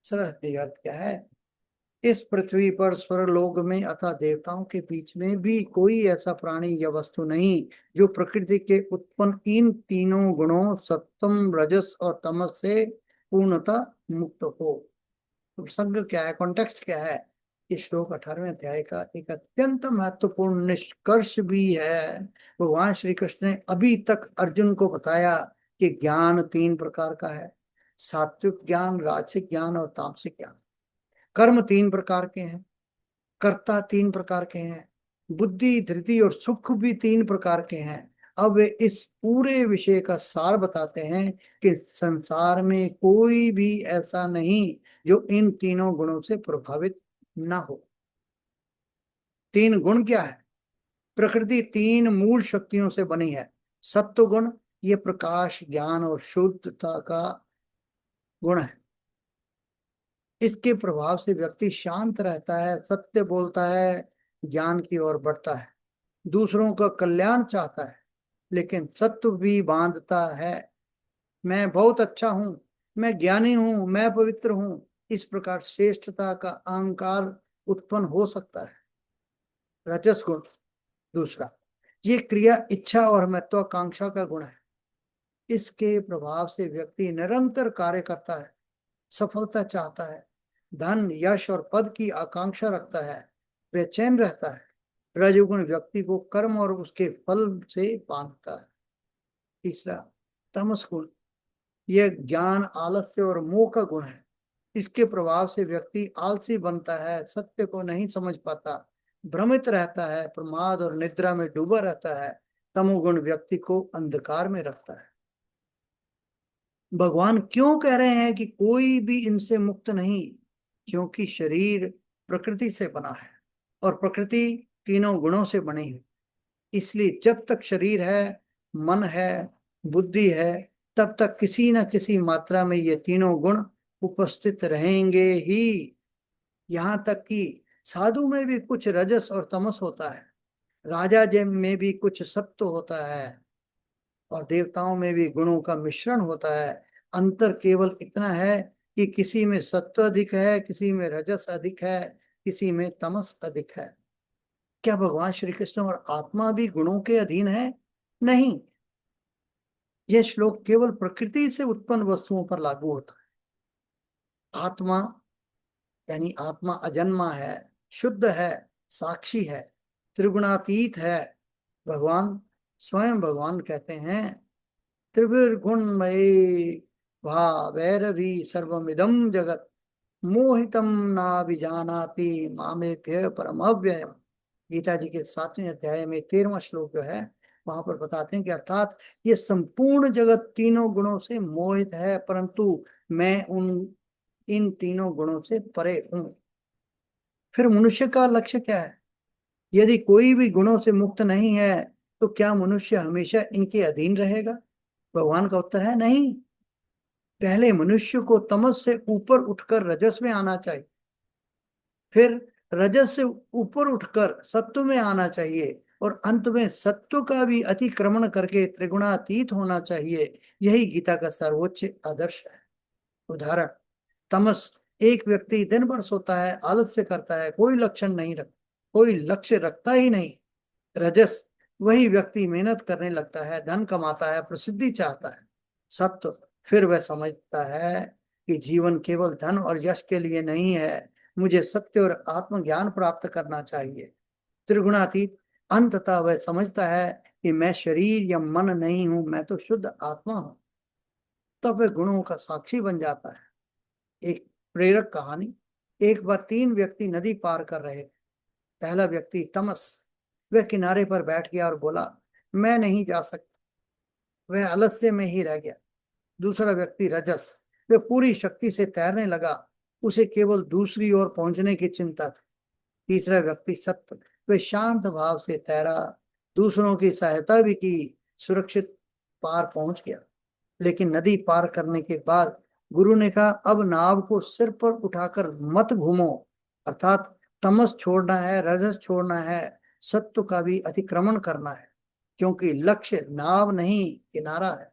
सरल अर्थ क्या है इस पृथ्वी पर स्वर्गलोक में अथवा देवताओं के बीच में भी कोई ऐसा प्राणी या वस्तु नहीं जो प्रकृति के उत्पन्न इन तीनों गुणों सत्वम रजस और तमस से पूर्णतः मुक्त हो। तो संग क्या है कॉन्टेक्स्ट क्या है इस श्लोक 18वें अध्याय का एक अत्यंत महत्वपूर्ण निष्कर्ष भी है। भगवान श्री कृष्ण ने अभी तक अर्जुन को बताया कि ज्ञान तीन प्रकार का है सात्विक ज्ञान राजसिक ज्ञान और तामसिक ज्ञान। कर्म तीन प्रकार के हैं कर्ता तीन प्रकार के हैं बुद्धि धृति और सुख भी तीन प्रकार के हैं। अब वे इस पूरे विषय का सार बताते हैं कि संसार में कोई भी ऐसा नहीं जो इन तीनों गुणों से प्रभावित ना हो। तीन गुण क्या है प्रकृति तीन मूल शक्तियों से बनी है। सत्व गुण ये प्रकाश ज्ञान और शुद्धता का गुण है। इसके प्रभाव से व्यक्ति शांत रहता है सत्य बोलता है ज्ञान की ओर बढ़ता है दूसरों का कल्याण चाहता है लेकिन सत्व भी बांधता है मैं बहुत अच्छा हूं मैं ज्ञानी हूं मैं पवित्र हूं। इस प्रकार श्रेष्ठता का अहंकार उत्पन्न हो सकता है। रजस गुण दूसरा ये क्रिया इच्छा और महत्वाकांक्षा का गुण है। इसके प्रभाव से व्यक्ति निरंतर कार्य करता है सफलता चाहता है धन यश और पद की आकांक्षा रखता है बेचैन रहता है। रजोगुण व्यक्ति को कर्म और उसके फल से बांधता है। तीसरा तमस गुण यह ज्ञान आलस्य और मोह का गुण है। इसके प्रभाव से व्यक्ति आलसी बनता है सत्य को नहीं समझ पाता भ्रमित रहता है प्रमाद और निद्रा में डूबा रहता है। तमोगुण व्यक्ति को अंधकार में रखता है। भगवान क्यों कह रहे हैं कि कोई भी इनसे मुक्त नहीं क्योंकि शरीर प्रकृति से बना है और प्रकृति तीनों गुणों से बनी है। इसलिए जब तक शरीर है मन है बुद्धि है तब तक किसी न किसी मात्रा में ये तीनों गुण उपस्थित रहेंगे ही। यहाँ तक कि साधु में भी कुछ रजस और तमस होता है राजा जय में भी कुछ सत्व होता है और देवताओं में भी गुणों का मिश्रण होता है। अंतर केवल इतना है कि किसी में सत्व अधिक है किसी में रजस अधिक है किसी में तमस अधिक है। क्या भगवान श्री कृष्ण और आत्मा भी गुणों के अधीन है? नहीं। यह श्लोक केवल प्रकृति से उत्पन्न वस्तुओं पर लागू होता है। आत्मा यानी आत्मा अजन्मा है शुद्ध है साक्षी है त्रिगुणातीत है। भगवान स्वयं भगवान कहते हैं त्रिभिर्गुणमयी भा वैरवी सर्वमिदं जगत मोहितम ना विजानाति मामेभ्य परमव्ययम। गीता जी के 7वें अध्याय में 13वां श्लोक जो है वहां पर बताते हैं कि अर्थात ये संपूर्ण जगत तीनों गुणों से मोहित है, परंतु मैं इन तीनों गुणों से परे हूं। फिर मनुष्य का लक्ष्य क्या है? यदि कोई भी गुणों से मुक्त नहीं है तो क्या मनुष्य हमेशा इनके अधीन रहेगा? भगवान का उत्तर है नहीं। पहले मनुष्य को तमस से ऊपर उठकर रजस में आना चाहिए, फिर रजस से ऊपर उठकर सत्व में आना चाहिए, और अंत में सत्व का भी अतिक्रमण करके त्रिगुणातीत होना चाहिए। यही गीता का सर्वोच्च आदर्श है। उदाहरण, तमस, एक व्यक्ति दिन भर सोता है, आलस्य करता है, कोई लक्ष्य रखता ही नहीं। रजस, वही व्यक्ति मेहनत करने लगता है, धन कमाता है, प्रसिद्धि चाहता है। सत्व, फिर वह समझता है कि जीवन केवल धन और यश के लिए नहीं है, मुझे सत्य और आत्मज्ञान प्राप्त करना चाहिए। त्रिगुणातीत, अंततः वह समझता है कि मैं शरीर या मन नहीं हूं, मैं तो शुद्ध आत्मा हूं। तब वह गुणों का साक्षी बन जाता है। एक प्रेरक कहानी। एक बार 3 व्यक्ति नदी पार कर रहे थे। पहला व्यक्ति तमस, वह किनारे पर बैठ गया और बोला, मैं नहीं जा सकता। वह आलस्य में ही रह गया। दूसरा व्यक्ति रजस, वह पूरी शक्ति से तैरने लगा, उसे केवल दूसरी ओर पहुंचने की चिंता थी। तीसरा व्यक्ति सत्व, वह शांत भाव से तैरा, दूसरों की सहायता भी की, सुरक्षित पार पहुंच गया। लेकिन नदी पार करने के बाद गुरु ने कहा, अब नाव को सिर पर उठाकर मत घूमो, अर्थात तमस छोड़ना है, रजस छोड़ना है, सत्व का भी अतिक्रमण करना है, क्योंकि लक्ष्य नाव नहीं किनारा है।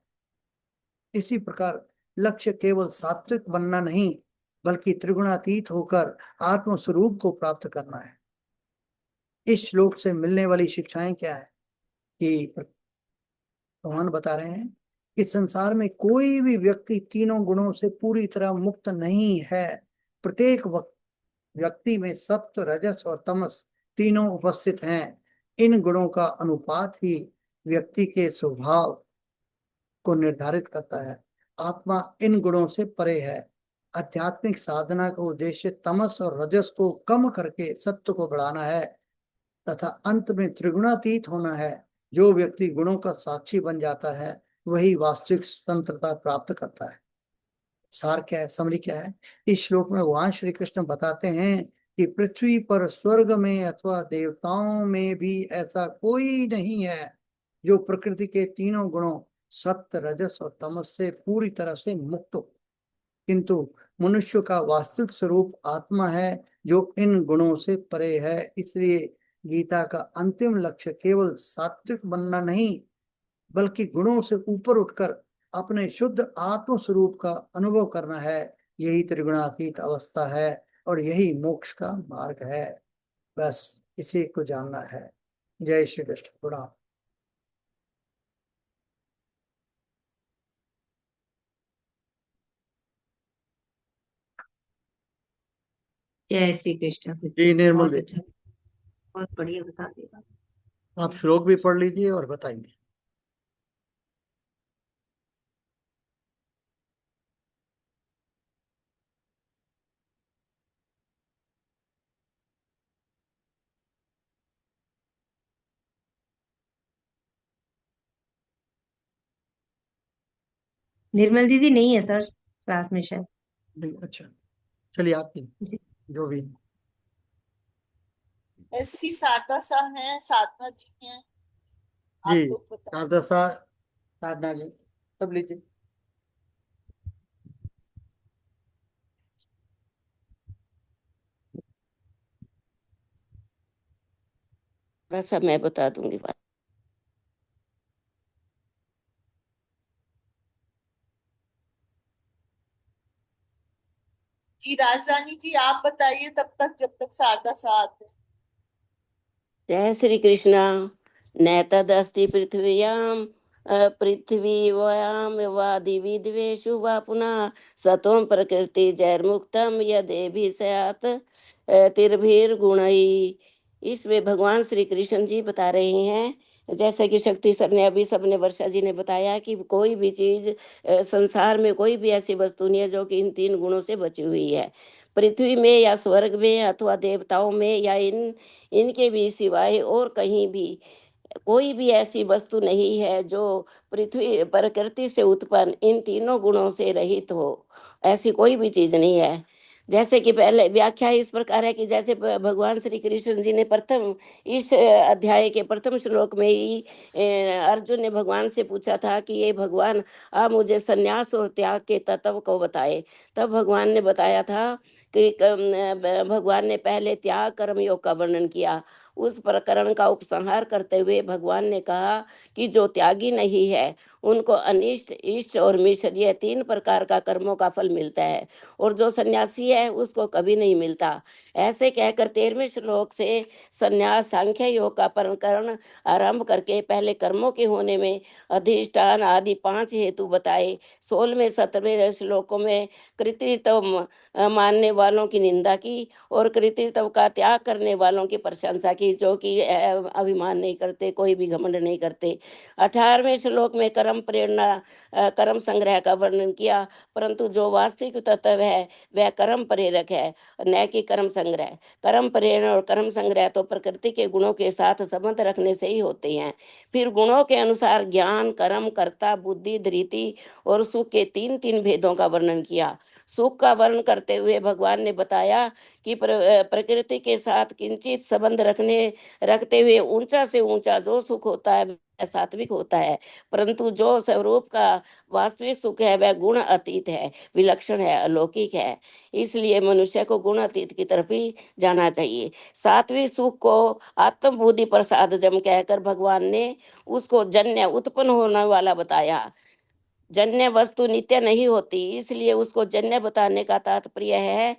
इसी प्रकार लक्ष्य केवल सात्विक बनना नहीं, बल्कि त्रिगुणातीत होकर आत्म स्वरूप को प्राप्त करना है। इस श्लोक से मिलने वाली शिक्षाएं क्या है कि भगवान बता रहे हैं कि संसार में कोई भी व्यक्ति तीनों गुणों से पूरी तरह मुक्त नहीं है। प्रत्येक व्यक्ति में सत्व, रजस और तमस तीनों उपस्थित हैं। इन गुणों का अनुपात ही व्यक्ति के स्वभाव को निर्धारित करता है। आत्मा इन गुणों से परे है। आध्यात्मिक साधना का उद्देश्य तमस और रजस को कम करके सत्व को बढ़ाना है तथा अंत में त्रिगुणातीत होना है। जो व्यक्ति गुणों का साक्षी बन जाता है वही वास्तविक स्वतंत्रता प्राप्त करता है। सार क्या है, समरी क्या है? इस श्लोक में भगवान श्री कृष्ण बताते हैं कि पृथ्वी पर, स्वर्ग में अथवा देवताओं में भी ऐसा कोई नहीं है जो प्रकृति के तीनों गुणों सत्य, रजस और तमस से पूरी तरह से मुक्त हो। किंतु मनुष्य का वास्तविक स्वरूप आत्मा है जो इन गुणों से परे है। इसलिए गीता का अंतिम लक्ष्य केवल सात्विक बनना नहीं, बल्कि गुणों से ऊपर उठकर अपने शुद्ध आत्म स्वरूप का अनुभव करना है। यही त्रिगुणातीत अवस्था है और यही मोक्ष का मार्ग है। बस इसी को जानना है। जय श्री कृष्ण। प्रणाम। जय श्री कृष्ण। जी निर्मल बहुत जी, अच्छा, बहुत बढ़िया बता दिया। आप श्लोक भी पढ़ लीजिए और बताइए। निर्मल दीदी नहीं है सर क्लास में शायद। अच्छा, चलिए आपकी जी। जो भी। एससी शारदा सा है, साधना जी हैं, आप जी, लोग बताओ। शारदा साधना जी, सब लीजिए। थोड़ा सा मैं बता दूंगी बात। जी राजरानी जी आप बताइए तब तक, जब तक शारदा सा आते हैं। जय श्री कृष्ण। नैतदस्ति पृथिव्याम पृथिवीयां वा दिवि दिवेषु वा पुनः सत्वं प्रकृति जैर्मुक्तम यदेभि स्यात् तिर्भिर्गुणैः। इसमें भगवान श्री कृष्ण जी बता रहे हैं जैसे कि शक्ति सर ने अभी सबने वर्षा जी ने बताया कि कोई भी चीज संसार में कोई भी ऐसी वस्तु नहीं है जो कि इन तीन गुणों से बची हुई है। पृथ्वी में या स्वर्ग में अथवा देवताओं में या इनके भी सिवाय और कहीं भी कोई भी ऐसी वस्तु नहीं है जो पृथ्वी प्रकृति से उत्पन्न इन तीनों गुणों से रहित हो। ऐसी कोई भी चीज नहीं है। जैसे कि पहले व्याख्या इस प्रकार है कि जैसे भगवान श्री कृष्ण जी ने प्रथम इस अध्याय के प्रथम श्लोक में ही अर्जुन ने भगवान से पूछा था कि ये भगवान आप मुझे संन्यास और त्याग के तत्व को बताए। तब भगवान ने बताया था कि भगवान ने पहले त्याग कर्म योग का वर्णन किया। उस प्रकरण का उपसंहार करते हुए भगवान ने कहा कि जो त्यागी नहीं है उनको अनिष्ट इष्ट और मिश्र ये तीन प्रकार का कर्मों का फल मिलता है, और जो सन्यासी है उसको कभी नहीं मिलता। ऐसे कहकर 13वें श्लोक से संन्यास सांख्य योग का प्रकरण आरंभ करके पहले कर्मों के होने में अधिष्ठान आदि 5 हेतु बताए। 16वें 17वें श्लोकों में कृतित्व मानने वालों की निंदा की और कृतित्व का त्याग करने वालों की प्रशंसा की, जो कि अभिमान नहीं करते, कोई भी घमंड नहीं करते। 18वें श्लोक में कर्म प्रेरणा कर्म संग्रह का वर्णन किया, परंतु जो वास्तविक तत्व है वह कर्म प्रेरक है, न कि कर्म संग्रह। कर्म प्रेरणा और कर्म संग्रह तो प्रकृति के गुणों के साथ संबंध रखने से ही होते हैं। फिर गुणों के अनुसार ज्ञान कर्म कर्ता बुद्धि धृति और सुख के तीन तीन भेदों का वर्णन किया। सुख का वर्णन करते हुए भगवान ने बताया कि प्रकृति के साथ किंचित संबंध रखते हुए ऊंचा से ऊंचा जो सुख होता है वह सात्विक होता है, परंतु जो स्वरूप का वास्तविक सुख है वह गुण अतीत है, विलक्षण है, अलौकिक है। इसलिए मनुष्य को गुण अतीत की तरफ ही जाना चाहिए। सात्विक सुख को आत्म बुद्धि प्रसाद जम कहकर भगवान ने उसको जन्य उत्पन्न होने वाला बताया। जन्य वस्तु नित्य नहीं होती, इसलिए उसको जन्य बताने का तात्पर्य है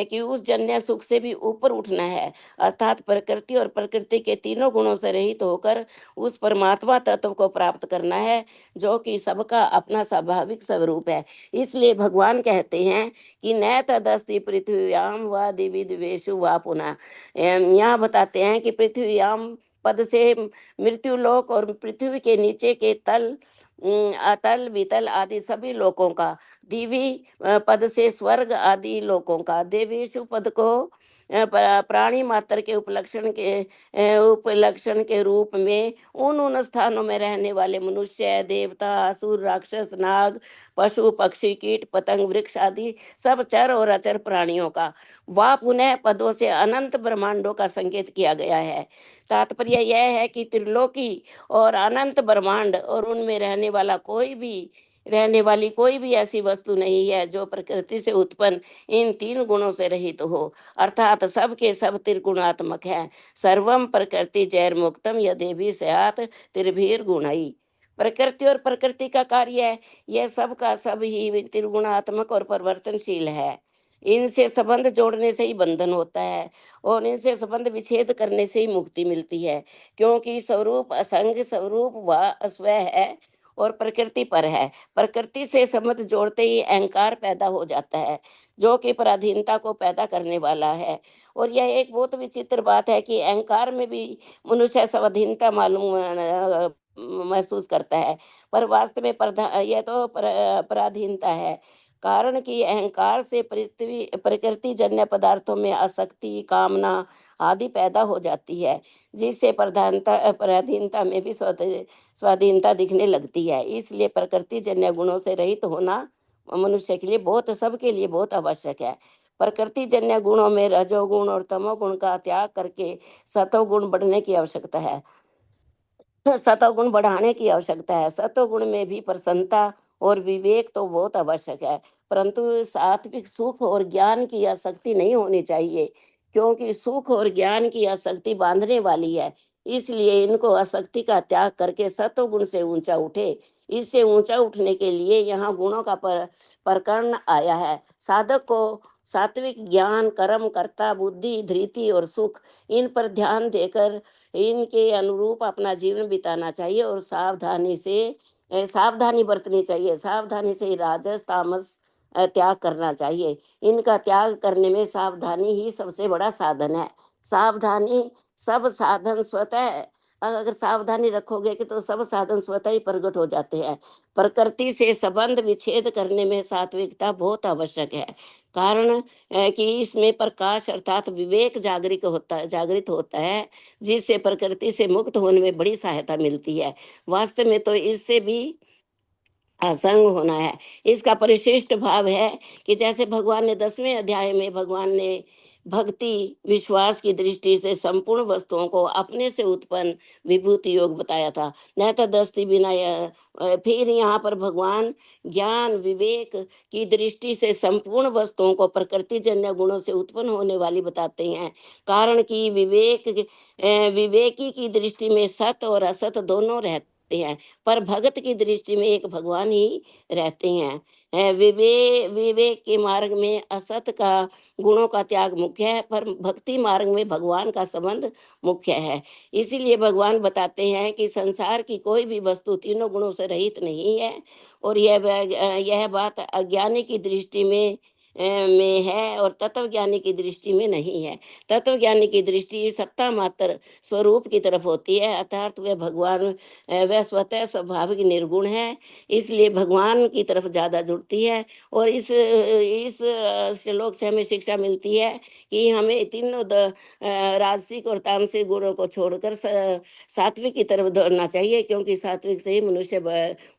कि उस जन्य सुख से भी ऊपर उठना है, अर्थात प्रकृति और प्रकृति के तीनों गुणों से रहित होकर उस परमात्मा तत्व को प्राप्त करना है जो कि सबका अपना स्वाभाविक स्वरूप है। इसलिए भगवान कहते हैं कि न तदस्ति पृथ्व्याम व दिवि दिवेशु व पुनः। यहाँ बताते हैं कि पृथ्व्याम पद से मृत्युलोक और पृथ्वी के नीचे के तल अतल वितल आदि सभी लोकों का, दिवी पद से स्वर्ग आदि लोकों का, देवेशु पद को प्राणी मात्र के उपलक्षण के रूप में उन स्थानों में रहने वाले मनुष्य देवता असुर राक्षस नाग पशु पक्षी कीट पतंग वृक्ष आदि सब चर और अचर प्राणियों का, वा पुनः पदों से अनंत ब्रह्मांडों का संकेत किया गया है। तात्पर्य यह है कि त्रिलोकी और अनंत ब्रह्मांड और उनमें रहने वाली कोई भी ऐसी वस्तु नहीं है जो प्रकृति से उत्पन्न इन तीन गुणों से रहित हो, अर्थात सब के सब त्रिगुणात्मक हैं। सर्वम प्रकृति जैर्मुक्तम यदेभी स्यात् त्रिभीर गुणई। प्रकृति और प्रकृति का कार्य है, यह सब का सब ही त्रिगुणात्मक और परिवर्तनशील है। इनसे संबंध जोड़ने से ही बंधन होता है और इनसे संबंध विच्छेद करने से ही मुक्ति मिलती है, क्योंकि स्वरूप असंग स्वरूप व अस्वय है और प्रकृति पर है। प्रकृति से संबंध जोड़ते ही अहंकार पैदा हो जाता है जो कि पराधीनता को पैदा करने वाला है। और यह एक बहुत विचित्र बात है कि अहंकार में भी मनुष्य स्वाधीनता महसूस करता है, पर वास्तव में यह तो पराधीनता है। कारण कि अहंकार से प्रकृति जन्य पदार्थों में आसक्ति कामना आदि पैदा हो जाती है, जिससे पराधीनता में भी स्वाधीनता दिखने लगती है। इसलिए प्रकृति जन्य गुणों से रहित होना मनुष्य के लिए सबके लिए बहुत आवश्यक है। प्रकृति जन्य गुणों में रजोगुण और तमोगुण का त्याग करके सतोगुण बढ़ने की आवश्यकता है, सतोगुण बढ़ाने की आवश्यकता है। सतोगुण में भी प्रसन्नता और विवेक तो बहुत आवश्यक है, परंतु सात्विक सुख और ज्ञान की आसक्ति नहीं होनी चाहिए, क्योंकि सुख और ज्ञान की आसक्ति बांधने वाली है। इसलिए इनको आसक्ति का त्याग करके सतोगुण से ऊंचा उठे। इससे ऊंचा उठने के लिए यहाँ गुणों का प्रकरण आया है। साधक को सात्विक ज्ञान कर्म कर्ता बुद्धि धृति और सुख इन पर ध्यान देकर इनके अनुरूप अपना जीवन बिताना चाहिए और सावधानी बरतनी चाहिए। सावधानी से राजस तामस त्याग करना चाहिए। इनका त्याग करने में सावधानी ही सबसे बड़ा साधन है। सावधानी सब साधन स्वतः अगर सावधानी रखोगे कि तो सब साधन स्वतः ही प्रकट हो जाते हैं। प्रकृति से संबंध विच्छेद करने में सात्विकता बहुत आवश्यक है। कारण कि इसमें प्रकाश अर्थात विवेक जागृत होता है, जिससे प्रकृति से मुक्त होने में बड़ी सहायता मिलती है। वास्तव में तो इससे भी असंग होना है। इसका परिशिष्ट भाव है कि जैसे भगवान ने 10वें अध्याय में भगवान ने भक्ति विश्वास की दृष्टि से संपूर्ण वस्तुओं को अपने से उत्पन्न विभूति योग बताया था। न तो दस्ती बिना फिर यहाँ पर भगवान ज्ञान विवेक की दृष्टि से संपूर्ण वस्तुओं को प्रकृति जन्य गुणों से उत्पन्न होने वाली बताते हैं। कारण कि विवेकी की दृष्टि में सत और असत दोनों रहते हैं, पर भगत की दृष्टि में एक भगवान ही रहते हैं। विवेक के मार्ग में असत का गुणों का त्याग मुख्य है, पर भक्ति मार्ग में भगवान का संबंध मुख्य है। इसीलिए भगवान बताते हैं कि संसार की कोई भी वस्तु तीनों गुणों से रहित नहीं है, और यह बात अज्ञानी की दृष्टि में है और तत्वज्ञानी की दृष्टि में नहीं है। तत्वज्ञानी की दृष्टि सत्ता मात्र स्वरूप की तरफ होती है, अर्थात वह भगवान वह स्वतः स्वाभाविक निर्गुण है, इसलिए भगवान की तरफ ज्यादा जुड़ती है। और इस श्लोक से हमें शिक्षा मिलती है कि हमें तीनों राजसिक और तामसिक गुणों को छोड़कर सात्विक की तरफ दौड़ना चाहिए, क्योंकि सात्विक से ही मनुष्य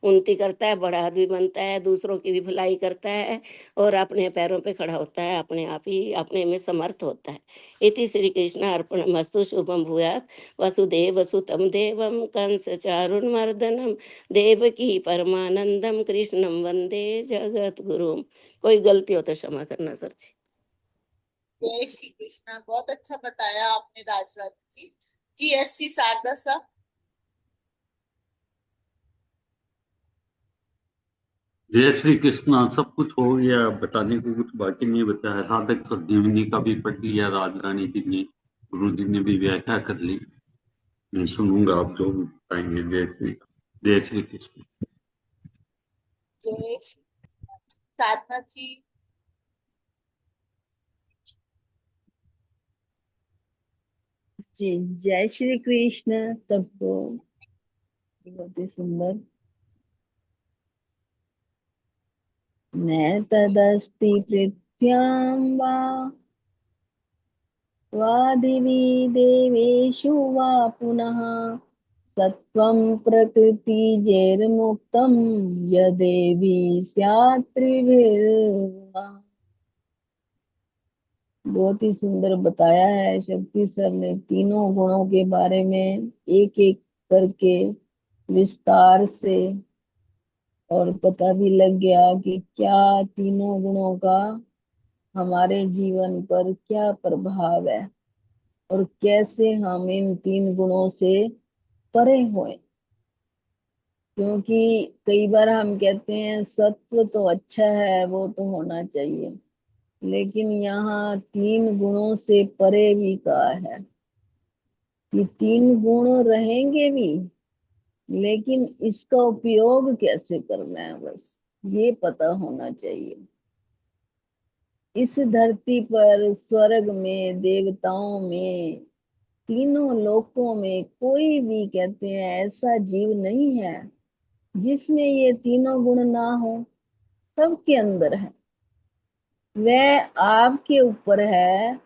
उन्नति करता है, बड़ा आदमी बनता है, दूसरों की भी भलाई करता है और अपने पैरों पे खड़ा होता है, अपने आप ही अपने में समर्थ होता है। इति श्री कृष्ण अर्पणमस्तु। शुभम भूयात्। वसुदेव वसुतम देवम कंस चारुणमर्दनम देवकी परमानंदम कृष्णम वंदे जगत गुरुम। कोई गलती हो तो क्षमा करना सर जी। जय श्री कृष्णा, बहुत अच्छा बताया आपने राजराज जी। GSC शारदा सा। जय श्री कृष्णा। सब कुछ हो गया, बताने को कुछ बाकी नहीं बचा है। साधक संजीवनी का भी पढ़ लिया, राजरानी जी ने गुरु जी ने भी व्याख्या कर ली। मैं सुनूंगा आप जो बताएंगे। जय श्री कृष्ण। जय श्री कृष्णा। साधना जी। जी, जय श्री कृष्ण सबको। बहुत ही सुंदर। न तदस्ति पृथ्व्यां वा दिवि देवेषु वा पुनः सत्वं प्रकृतिजैर्मुक्तं यदेवि स्यात् त्रिभिर्वा। बहुत ही सुंदर बताया है शक्ति सर ने तीनों गुणों के बारे में, एक एक करके विस्तार से, और पता भी लग गया कि क्या तीनों गुणों का हमारे जीवन पर क्या प्रभाव है और कैसे हम इन तीन गुणों से परे होए। क्योंकि कई बार हम कहते हैं सत्व तो अच्छा है, वो तो होना चाहिए, लेकिन यहाँ तीन गुणों से परे भी कहा है कि तीन गुण रहेंगे भी, लेकिन इसका उपयोग कैसे करना है, बस ये पता होना चाहिए। इस धरती पर, स्वर्ग में, देवताओं में, तीनों लोकों में कोई भी कहते हैं ऐसा जीव नहीं है जिसमें ये तीनों गुण ना हो। सबके अंदर है। वह आपके ऊपर है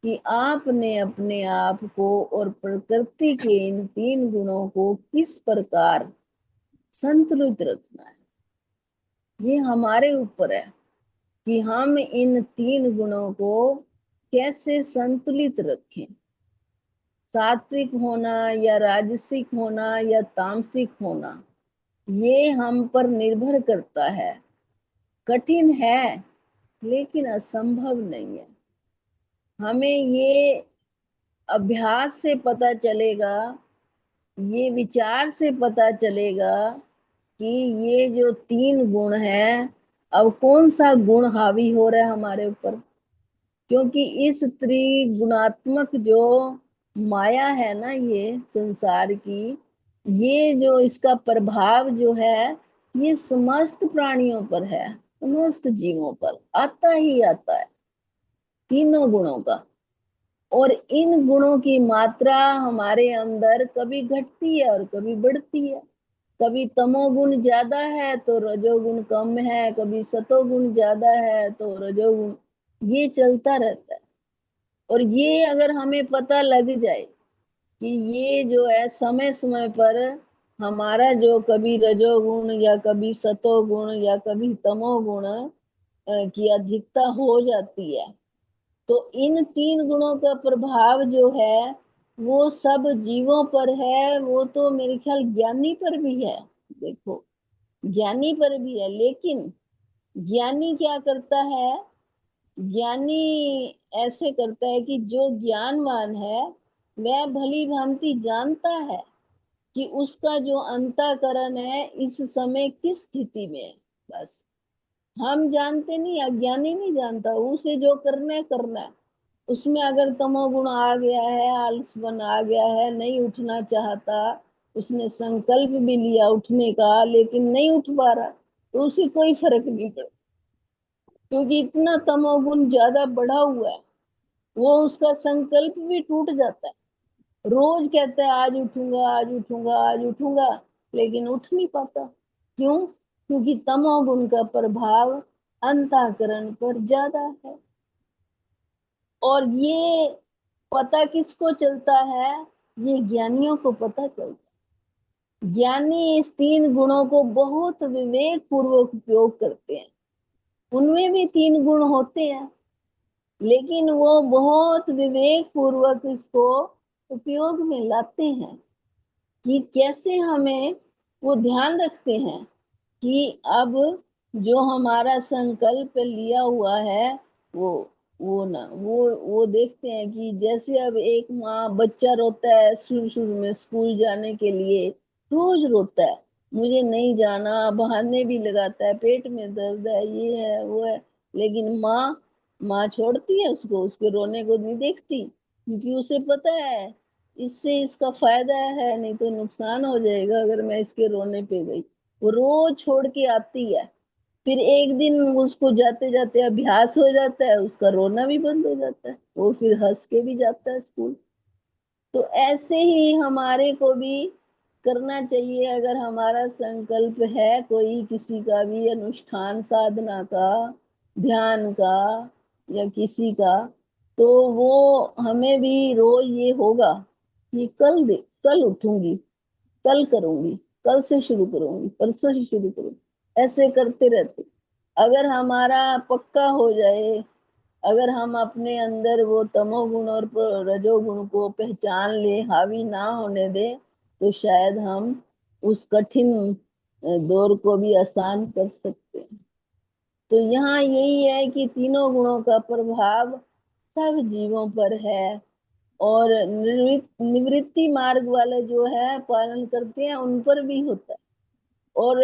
कि आपने अपने आप को और प्रकृति के इन तीन गुणों को किस प्रकार संतुलित रखना है। ये हमारे ऊपर है कि हम इन तीन गुणों को कैसे संतुलित रखें। सात्विक होना या राजसिक होना या तामसिक होना, ये हम पर निर्भर करता है। कठिन है लेकिन असंभव नहीं है। हमें ये अभ्यास से पता चलेगा, ये विचार से पता चलेगा कि ये जो तीन गुण हैं, अब कौन सा गुण हावी हो रहा है हमारे ऊपर। क्योंकि इस त्रिगुणात्मक जो माया है ना, ये संसार की, ये जो इसका प्रभाव जो है, ये समस्त प्राणियों पर है, समस्त जीवों पर आता ही आता है, तीनों गुणों का। और इन गुणों की मात्रा हमारे अंदर कभी घटती है और कभी बढ़ती है। कभी तमोगुण ज्यादा है तो रजोगुण कम है, कभी सतोगुण ज्यादा है तो रजोगुण, ये चलता रहता है। और ये अगर हमें पता लग जाए कि ये जो है समय समय पर हमारा जो कभी रजोगुण या कभी सतोगुण या कभी तमोगुण की अधिकता हो जाती है, तो इन 3 गुणों का प्रभाव जो है वो सब जीवों पर है। वो तो मेरे ख्याल ज्ञानी पर भी है, देखो ज्ञानी पर भी है। लेकिन ज्ञानी क्या करता है, ज्ञानी ऐसे करता है कि जो ज्ञानवान है वह भली भांति जानता है कि उसका जो अंतःकरण है इस समय किस स्थिति में है। बस हम जानते नहीं, अज्ञानी नहीं जानता, उसे जो करना है करना है। उसमें अगर तमोगुण आ गया है, आलसपन आ गया है, नहीं उठना चाहता, उसने संकल्प भी लिया उठने का लेकिन नहीं उठ पा रहा, तो उसे कोई फर्क नहीं पड़ता, क्योंकि इतना तमोगुण ज्यादा बढ़ा हुआ है। वो उसका संकल्प भी टूट जाता है। रोज कहता है आज उठूंगा, आज उठूंगा, आज उठूंगा, लेकिन उठ नहीं पाता। क्यों? क्योंकि तमोगुण का प्रभाव अंतःकरण पर ज्यादा है। और ये पता किसको चलता है? ये ज्ञानियों को पता चलता है। ज्ञानी इस 3 गुणों को बहुत विवेक पूर्वक उपयोग करते हैं। उनमें भी 3 गुण होते हैं, लेकिन वो बहुत विवेक पूर्वक इसको उपयोग में लाते हैं कि कैसे हमें वो ध्यान रखते हैं कि अब जो हमारा संकल्प लिया हुआ है वो देखते हैं कि जैसे अब एक माँ, बच्चा रोता है शुरू शुरू में स्कूल जाने के लिए, रोज रोता है, मुझे नहीं जाना, बहाने भी लगाता है, पेट में दर्द है, ये है वो है, लेकिन माँ छोड़ती है उसको, उसके रोने को नहीं देखती, क्योंकि उसे पता है इससे इसका फायदा है, नहीं तो नुकसान हो जाएगा अगर मैं इसके रोने पे गई। वो रोज छोड़ के आती है, फिर एक दिन उसको जाते जाते अभ्यास हो जाता है, उसका रोना भी बंद हो जाता है, वो फिर हंस के भी जाता है स्कूल। तो ऐसे ही हमारे को भी करना चाहिए। अगर हमारा संकल्प है कोई किसी का भी अनुष्ठान साधना का, ध्यान का या किसी का, तो वो हमें भी रोज ये होगा कि कल उठूंगी, कल करूंगी, कल से शुरू करूंगी, परसों से शुरू करूंगी, ऐसे करते रहते। अगर हमारा पक्का हो जाए, अगर हम अपने अंदर वो तमोगुण और रजोगुण को पहचान ले, हावी ना होने दे, तो शायद हम उस कठिन दौर को भी आसान कर सकते हैं। तो यहाँ यही है कि तीनों गुणों का प्रभाव सब जीवों पर है। और निवृत्ति मार्ग वाले जो है पालन करते हैं उन पर भी होता है। और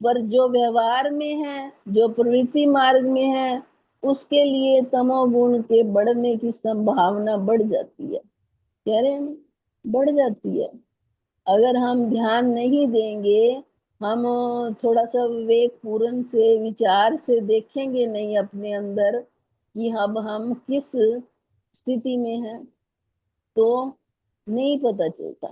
पर जो व्यवहार में है, जो प्रवृत्ति मार्ग में है, उसके लिए तमोगुण के बढ़ने की संभावना बढ़ जाती है। कह रहे हैं ना, बढ़ जाती है। अगर हम ध्यान नहीं देंगे, हम थोड़ा सा विवेक पूर्ण से विचार से देखेंगे नहीं अपने अंदर कि अब हम किस स्थिति में हैं, तो नहीं पता चलता।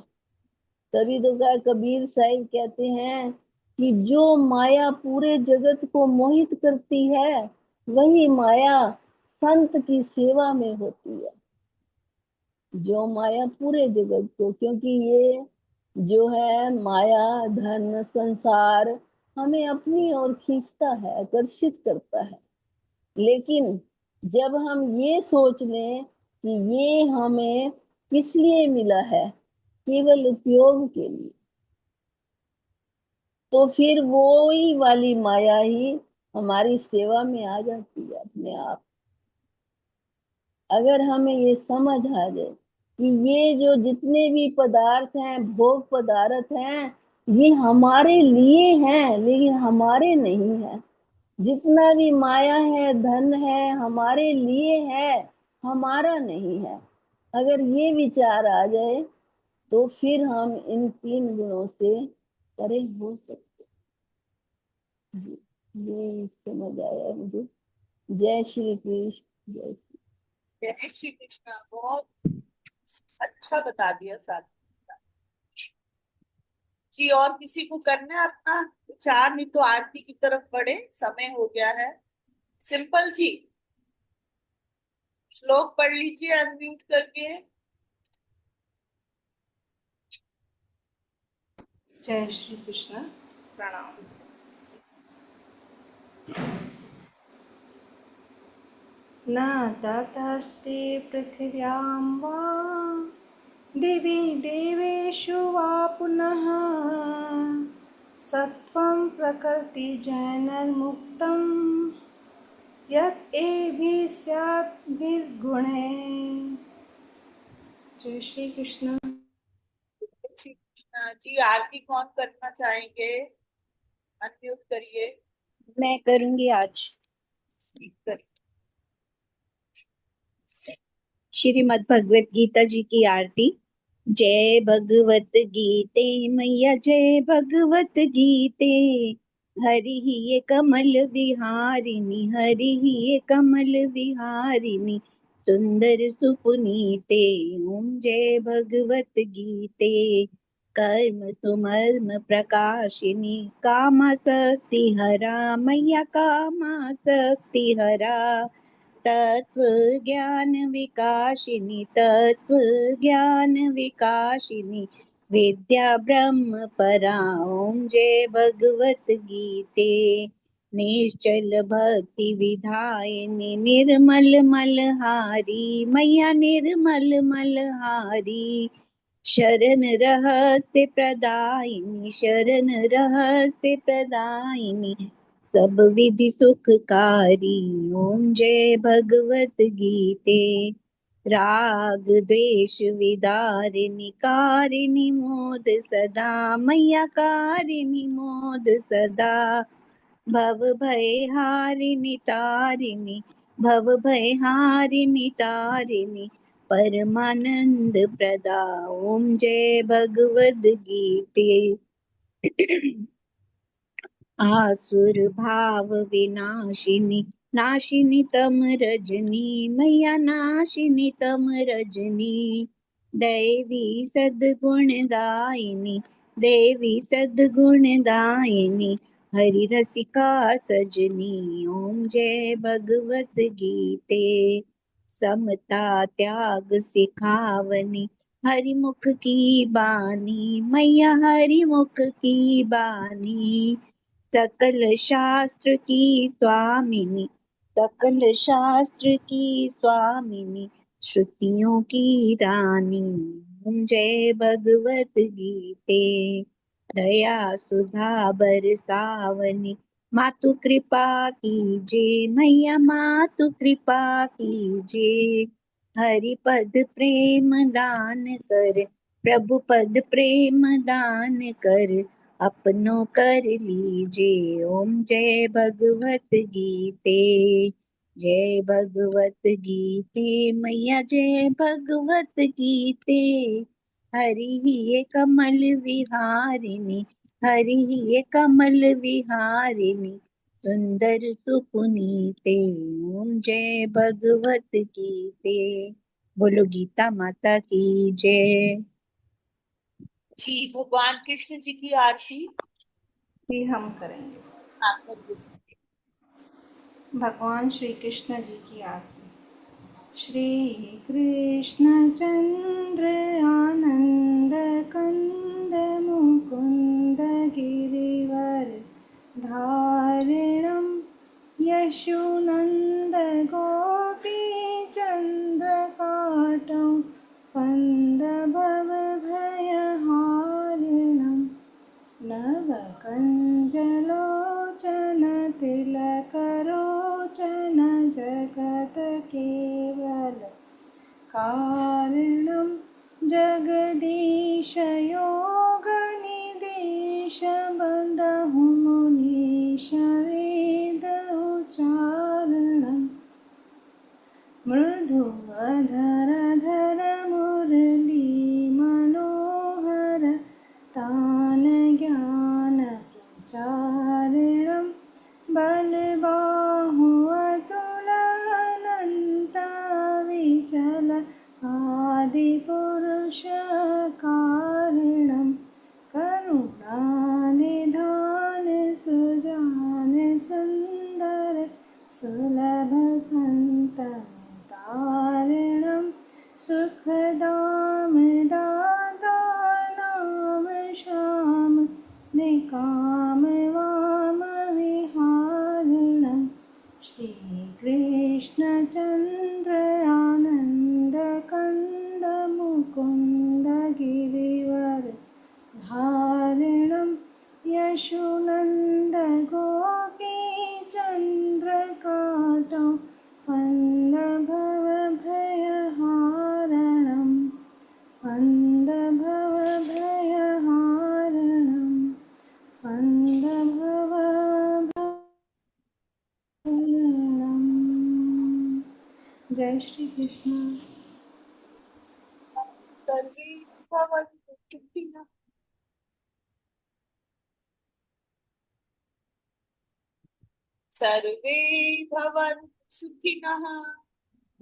तभी तो क्या कबीर साहिब कहते हैं कि जो माया पूरे जगत को मोहित करती है, वही माया संत की सेवा में होती है। जो माया पूरे जगत को, क्योंकि ये जो है माया, धन, संसार हमें अपनी ओर खींचता है, आकर्षित करता है। लेकिन जब हम ये सोच लें कि ये हमें किस लिए मिला है, केवल उपयोग के लिए, तो फिर वो ही वाली माया ही हमारी सेवा में आ जाती है अपने आप। अगर हमें ये समझ आ जाए कि ये जो जितने भी पदार्थ हैं, भोग पदार्थ हैं, ये हमारे लिए हैं लेकिन हमारे नहीं है। जितना भी माया है, धन है, हमारे लिए है, हमारा नहीं है। अगर ये विचार आ जाए तो फिर हम इन 3 गुणों से परे हो सकते हैं। जी, ये समझ आया मुझे। जय श्री कृष्ण, जय श्री जय श्री कृष्णा, बहुत अच्छा बता दिया साथ जी। और किसी को करना है अपना विचार, नहीं तो आरती की तरफ बढ़े, समय हो गया है। सिंपल जी, श्लोक पढ़ लीजिए अनम्यूट करके। जय श्री कृष्ण। प्रणाम। न ततस्ति पृथिव्यां वा दिवि देवेषु वा पुनः सत्त्वं प्रकृतिजैर्मुक्तं यत् एभिः स्यात् निर्गुणे। जय श्री कृष्ण। श्री कृष्णा जी, आरती कौन करना चाहेंगे? अनम्यूट करिए। मैं करूंगी आज। ठीक करिए। श्रीमद् भगवत गीता जी की आरती। जय भगवत गीते मैया, जय भगवत गीते। हरि ही ये कमल विहारिणी, हरि ही ये कमल विहारिणी, सुंदर सुपुनीते। ओम जय भगवत गीते। कर्म सुमर्म प्रकाशिनी, कामासक्ति हरा मैया, कामासक्ति हरा। तत्व ज्ञान विकासिनी, तत्व ज्ञान विकासिनी, विद्या ब्रह्म परा। ओम जय भगवत गीते। निश्चल भक्ति विधायिनी, निर्मल मलहारी मैया, निर्मल मलहारी। शरण रहस्य प्रदायिनी, शरण रहस्य प्रदायिनी, सब विधि सुखकारी। ओम जय भगवत गीते। राग द्वेष विदारिणी, कारिणी मोद सदा मैया, कारिणी मोद सदा। भव भय हारिणी तारिणी, भव भय हारिणी तारिणी, परमानंद प्रदा। ओम जय भगवद गीते। आसुर भाव विनाशिनी, नाशिनी तम रजनी मैया, नाशिनी तम रजनी। दैवी सद्गुण दायिनी, देवी सद्गुण दायिनी, हरि रसिका सजनी। ओम जय भगवत गीते। समता त्याग सिखावनी, हरि मुख की बानी मैया, हरि मुख की बानी। सकल शास्त्र की स्वामिनी, सकल शास्त्र की स्वामिनी, श्रुतियों की रानी। ओम जय भगवत गीते। दया सुधा बरसावनी, मातु कृपा कीजे मैया, मातु कृपा कीजे। हरि पद प्रेम दान कर, प्रभु पद प्रेम दान कर, अपनों कर लीजे। ओम जय भगवत गीते। जय भगवत गीते मैया, जय भगवत गीते। हरि ही ये कमल विहारिणी, हरि ही ये कमल विहारिणी, सुंदर सुपुनीते। ओम जय भगवत गीते। बोलो गीता माता की जय। जी, भगवान कृष्ण जी की आरती भी हम करेंगे। आप करिए। भगवान श्री कृष्ण जी की आरती। श्री कृष्ण चंद्र आनंद कंद मुकुंद गिरिवर धारिणम, यशोनंद गोपी चंद्र काटं कंद भव भयहारिणम। नवकञ्जलोचन तिलकरोचन जगत्केवल कारणं, जगदीश योगनिदेश बन्धुं मुनीश वेद उच्चारणम्। मृदुअधर धर मुरली मनोहर, तान ज्ञान प्रचारिणं, बलबाहु अतुल अनंत विघ्न आदिपुरुषकारणं करुणानिधान सुजान सुन्दर सुलभ सन्ततारणं सुखदाम दादानाम श्याम निकाम वाम विहारिणं श्रीकृष्णचन्द्र आनन्द कंद मुकुन्द गिरिवर धारिणं यशोनन्द गोपी चन्द्रकाटं वन्द भवभयहारणं वन्द भवभयहारणं वन्द भवभयहारणं। जय श्री कृष्ण। सर्वे भवन्तु सुखिनः। सर्वे भवन्तु सुखिनः।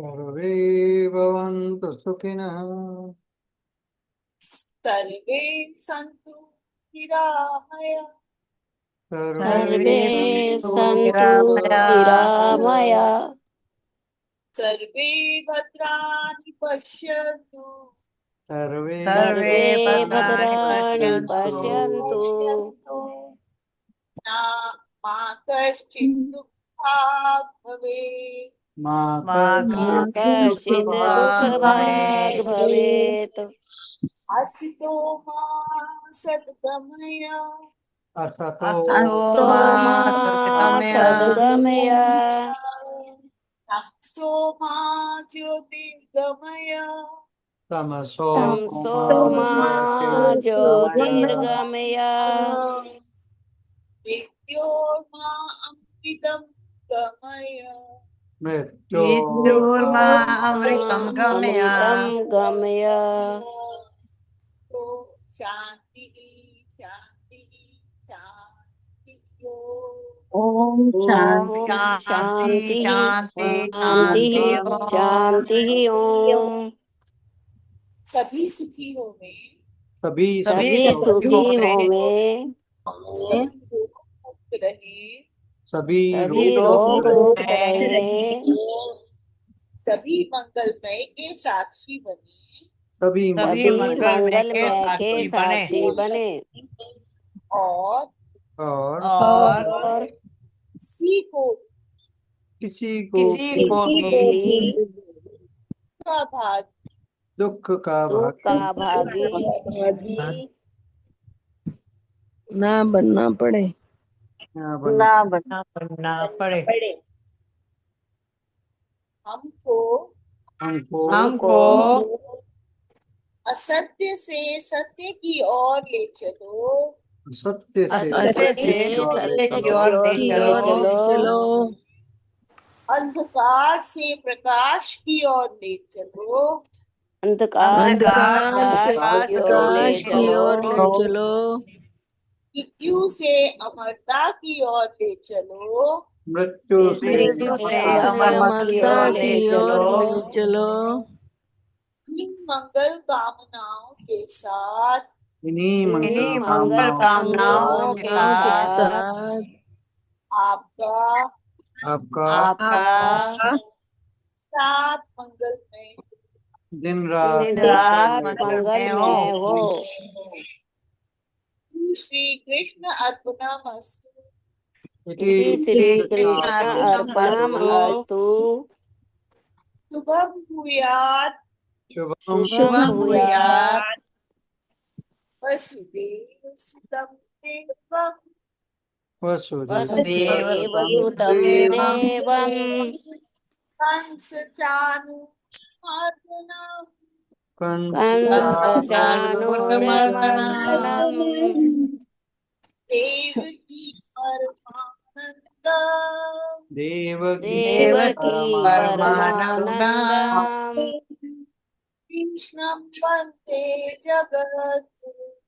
सर्वे भवन्तु सुखिनः। सर्वे सन्तु निरामया। सर्वे सन्तु निरामया। निरामया। सर्वे भद्राणि पश्यन्तु। सर्वे सर्वे भद्राणि पश्यन्तु। पश्यन्तु। मा कश्चित् दुःखात् भवेत्। मा कश्चित् दुःखभाग् भवेत्। असितो मा सद्गमय। असतो मा सद्गमय। तमसो मा ज्योतिर्गमय। तमसो मा ज्योतिर्गमय। मृत्योर्मा अमृतं गमय। मृत्योर्मा अमृतं गमय। अमृतं गमय। शांति शांति शांति। ओम ओम शांति शांति शांति शांति शांति। शांति ओम। सभी सुखी होवे। सभी सभी सुखी होवे। सभी मुक्त रहे। सभी सभी रोग मुक्त रहे। सभी मंगलमय के साक्षी बने। सभी सभी मंगलमय के साक्षी बने। और किसी को किसी को भी का भाग दुख का दुख का भागी ना बनना पड़े। ना बनना पड़े। हमको असत्य से सत्य की ओर ले चलो। सत्य से सत्य से सत्य की ओर ले चलो। अंधकार से प्रकाश की ओर ले चलो। अंधकार से प्रकाश की ओर ले चलो। मृत्यु से अमरता की ओर ले चलो। मृत्यु से अमरता की ओर ले चलो। इन मंगल कामनाओं के साथ इन्हीं मंगल कामनाओं के साथ आपका साथ मंगलमय दिन रात मंगलमय हो। श्री कृष्ण अर्पणमस्तु। इति श्री कृष्ण अर्पणमस्तु। शुभम भूयात्। शुभम भूयात्। वसुदेव सुतं देवं। वसुदेव सुतं देवं। कंसचाणूरमर्दनम्। देवकी परमानंदम्। देवकी परमानंदम्। कृष्णं वन्दे जगद्गुरुं।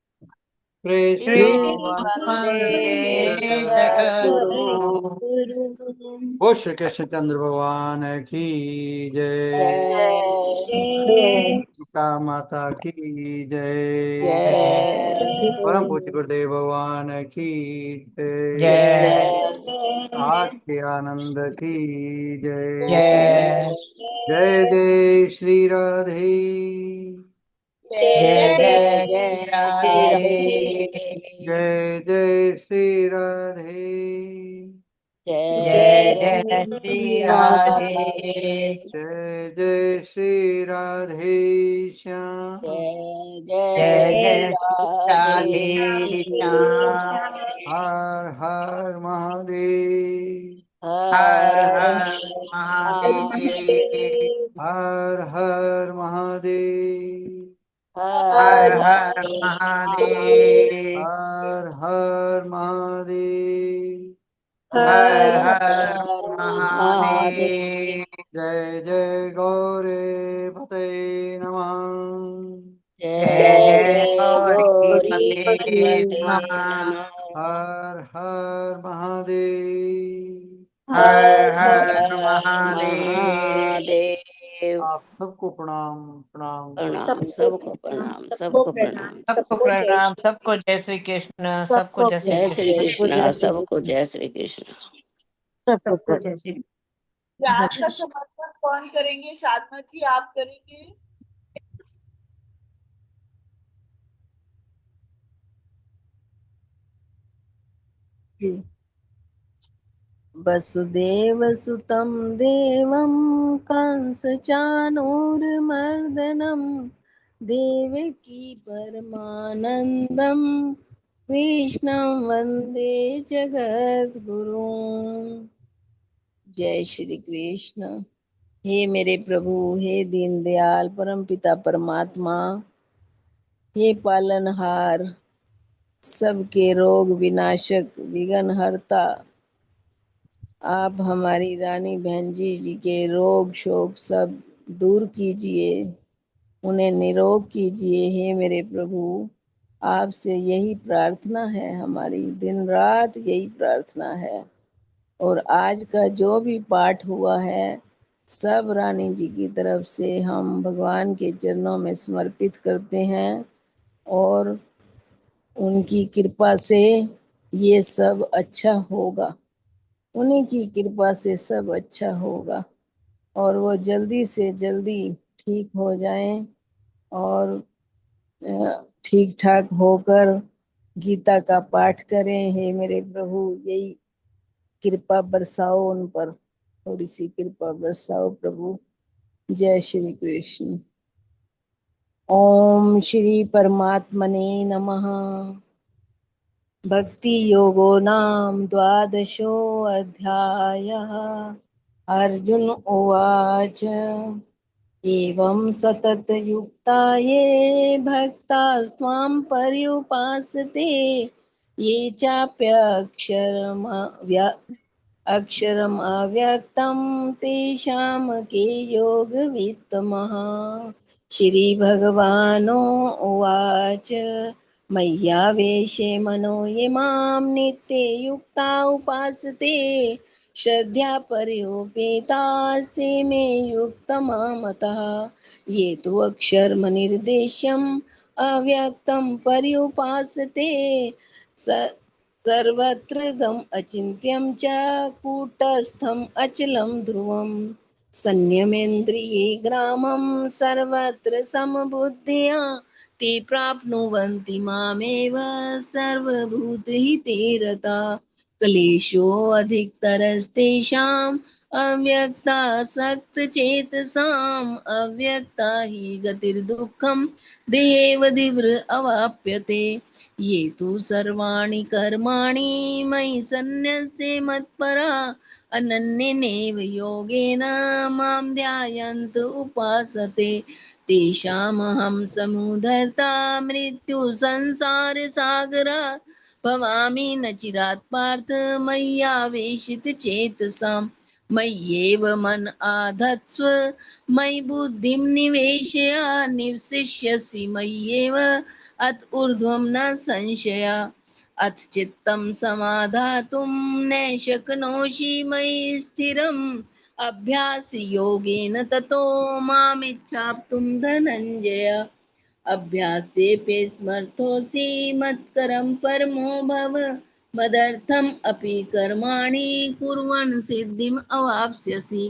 वो श्री कृष्ण चंद्र भगवान की जय। सीता माता की जय। जय परम पूज्य गुरुदेव भगवान की जय। जय आस्ते आनंद की जय। जय जय जय श्री राधे। जय जय जय जय जय जय श्री राधे। राधे। जय जय श्री राधे। जय जय जय जय श्री राधे। राधे। जय जय श्री राधे श्याम। जय जय जय श्री जय श्री राधे राधे श्याम। श्याम। हर हर महादेव। हर हर हर हर महादेव। महादेव। हर हर महादेव। हर हर हर हर महादेव। महादेव। हर हर महादेव। हर हर हर हर महादेव। महादेव। जय जय गौरे पते नमः। जय जय जय जय गौरी गौरी पते पते नमः। नमः। हर हर महादेव। हर हर हर हर महादेव। महादेव। आप सबको प्रणाम प्रणाम प्रणाम। प्रणाम, सबको प्रणाम, सबको प्रणाम। सबको प्रणाम, सबको जय श्री कृष्ण, सबको जय श्री जय श्री कृष्ण। कृष्ण, सबको जय श्री कृष्ण। सबको जय श्री रात का समर्पण कौन करेंगे? साधना जी आप करेंगे? वसुदेवसुतं देवं कंसचाणूरमर्दनं देवकी परमानन्दं कृष्णं वन्दे जगद्गुरुं। जय श्री कृष्ण। हे मेरे प्रभु, हे दीनदयाल परमपिता परमात्मा, हे पालनहार, सबके रोग विनाशक विघ्नहर्ता, आप हमारी रानी बहन जी के रोग शोक सब दूर कीजिए, उन्हें निरोग कीजिए। हे मेरे प्रभु, आपसे यही प्रार्थना है, हमारी दिन रात यही प्रार्थना है। और आज का जो भी पाठ हुआ है सब रानी जी की तरफ से हम भगवान के चरणों में समर्पित करते हैं और उनकी कृपा से ये सब अच्छा होगा, उन्हीं की कृपा से सब अच्छा होगा और वो जल्दी से जल्दी ठीक हो जाएं और ठीक ठाक होकर गीता का पाठ करें। हे मेरे प्रभु, यही कृपा बरसाओ उन पर, थोड़ी सी कृपा बरसाओ प्रभु। जय श्री कृष्ण। ओम श्री परमात्मने नमः। भक्ति योगो नाम द्वादशो अध्यायः। अर्जुन उवाच एवं सततयुक्ता ये भक्तास्त्वां पर्युपासते ये अक्षरम् अव्यक्तं तेषां के योगवित्तमः। श्रीभगवानो उवाच मय्यावेशे मनो ये मां नित्ये युक्ता उपासते श्रद्धया पर्योपेतास्ते मे युक्तमामतः। ये तु अक्षरमनिर्देश्यम् अव्यक्तं पर्युपासते सर्वत्र गम अचिन्त्यं च कूटस्थम् अचलं ध्रुवम्। संयमेन्द्रिये ग्रामं सर्वत्र समबुद्धिया ते प्राप्नुवन्ति मामेव सर्वभूतहिते रता। क्लेशो अधिकतरस्तेषाम् अव्यक्तासक्तचेतसाम् अव्यक्ता हि गतिर्दुःखं देवदिव्र अवाप्यते। ये तु सर्वाणि कर्माणि मयि सन्न्यस्य मत्परा अनन्येनैव योगेन मां ध्यायन्त उपासते तेषामहं समुद्धर्ता मृत्युसंसारसागरात् भवामि न चिरात् पार्थ मय्यावेशितचेतसाम्। मय्येव मन आधत्स्व मयि बुद्धिं निवेशय निवसिष्यसि मय्येव अत ऊर्ध्वं न संशया। अथ चित्तं समाधातुं न शक्नोषि मयि स्थिरम् अभ्यास योगेन ततो मामिच्छाप्तुं धनञ्जय अभ्यासेऽपि समर्थोऽसि मत्करं परमो भव मदर्थम् अपि कर्माणि कुर्वन् सिद्धिम् अवाप्स्यसि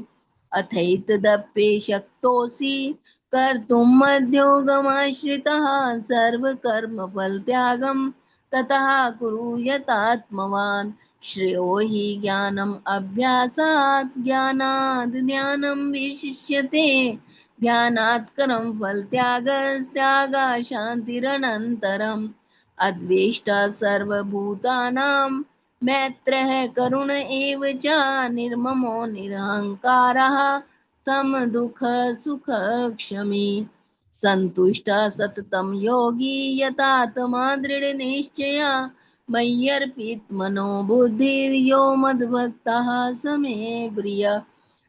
अथैतदप्ये शक्तोऽसि कर्तुं मद्योगमाश्रितः सर्वकर्मफलत्यागं ततः कुरु यतात्मवान् श्रेयो हि ज्ञानम् अभ्यासात् ज्ञानाद् ज्ञानं विशिष्यते ध्यानात् कर्म फल त्यागा शान्तिरनन्तरम् अद्वेष्टा सर्वभूतानां मैत्रः करुण एव च निर्ममो निरहङ्कारः समदुःख सुख क्षमी सन्तुष्टः सततं योगी यतात्मा दृढनिश्चया मय्यर्पित मनो बुद्धिर्यो मद्भक्तः स मे प्रियः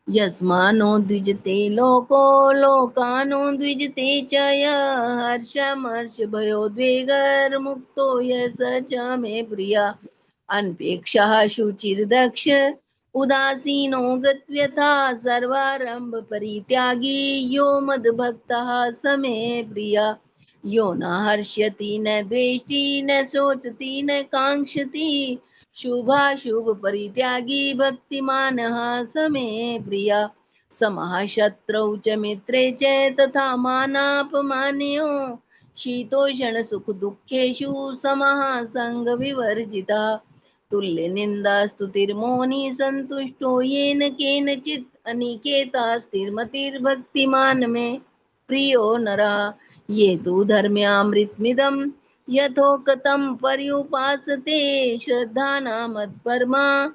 यस्मानो द्विजते लोको लोकानो द्विजते च यः हर्षमर्षभयोद्वेगैर्मुक्तो यः स च मे प्रियः अनपेक्षः शुचिर्दक्ष उदासीनो गत्व्यथा सर्वारम्भ परित्यागी यो मद्भक्तः स मे प्रियः यो न हर्ष्यति न द्वेष्टि न शोचति न काङ्क्षति शुभाशुभ परित्यागी भक्तिमानः स मे प्रियः समः शत्रौ च मित्रे च तथा मानापमानयो शीतोषण सुख दुःखेषु समः संग विवर्जिता तुल्य निंदा स्तुतिर्मौनी संतुष्टो येन केनचित् अनिकेता स्थिरमतिर्भक्तिमान में प्रियो नरः ये तु धर्म्यामृतमिदं यथोक्तं पर्युपासते श्रद्धाना मत्परमा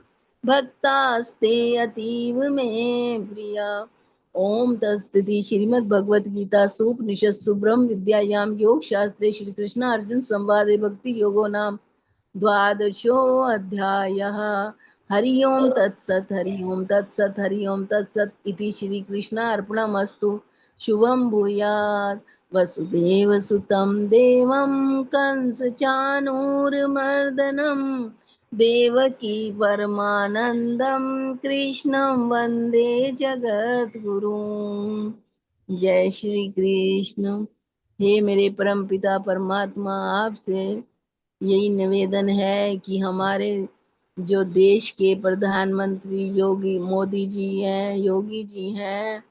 भक्तास्ते अतीव मे प्रिया ओम तत्सदिति श्रीमद् भगवत गीता सूपनिषत्सु ब्रह्म विद्यायां योग शास्त्रे श्री कृष्ण अर्जुन संवादे भक्ति योगो नाम द्वादशो अध्यायः हरि ओम तत्सत् हरि ओम तत्सत् हरि ओम तत्सत् इति श्री कृष्णार्पणमस्तु शुभं भूयात् वसुदेवसुतं देवं कंसचाणूरमर्दनं देवकी परमानंदं कृष्णं वंदे जगद्गुरुं जय श्री कृष्ण। हे मेरे परम पिता परमात्मा, आपसे यही निवेदन है कि हमारे जो देश के प्रधानमंत्री योगी मोदी जी हैं, योगी जी हैं,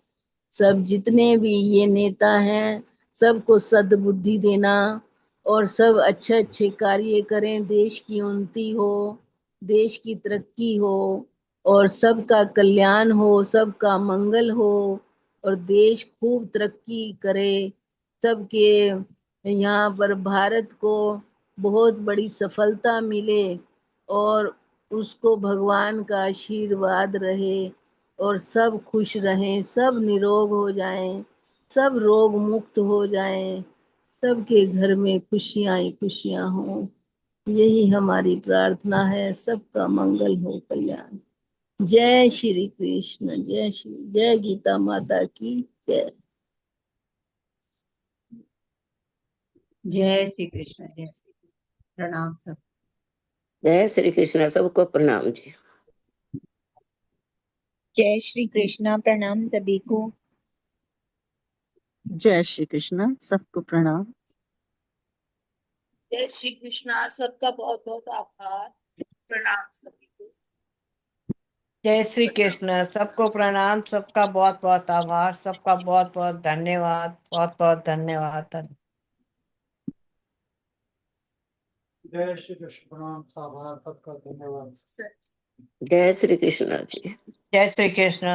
सब जितने भी ये नेता हैं, सबको सद्बुद्धि देना और सब अच्छे अच्छे कार्य करें, देश की उन्नति हो, देश की तरक्की हो और सबका कल्याण हो, सबका मंगल हो और देश खूब तरक्की करे। सबके यहाँ पर भारत को बहुत बड़ी सफलता मिले और उसको भगवान का आशीर्वाद रहे और सब खुश रहें, सब निरोग हो जाएं, सब रोग मुक्त हो जाएं, सबके घर में खुशियां ही खुशियां हों। यही हमारी प्रार्थना है। सबका मंगल हो, कल्याण। जय श्री कृष्ण, जय गीता माता की जय। जय श्री कृष्ण, जय श्री कृष्ण। प्रणाम सब। जय श्री कृष्ण, सबको प्रणाम जी। जय श्री कृष्णा। प्रणाम सभी को। जय श्री कृष्ण, सबको प्रणाम। जय श्री कृष्णा, सबका बहुत बहुत आभार। प्रणाम सभी को। जय श्री कृष्ण, सबको प्रणाम, सबका बहुत बहुत आभार, सबका बहुत बहुत धन्यवाद, बहुत बहुत धन्यवाद। जय श्री कृष्ण, प्रणाम, आभार, सबका धन्यवाद। जय श्री कृष्ण जी। जय श्री कृष्ण।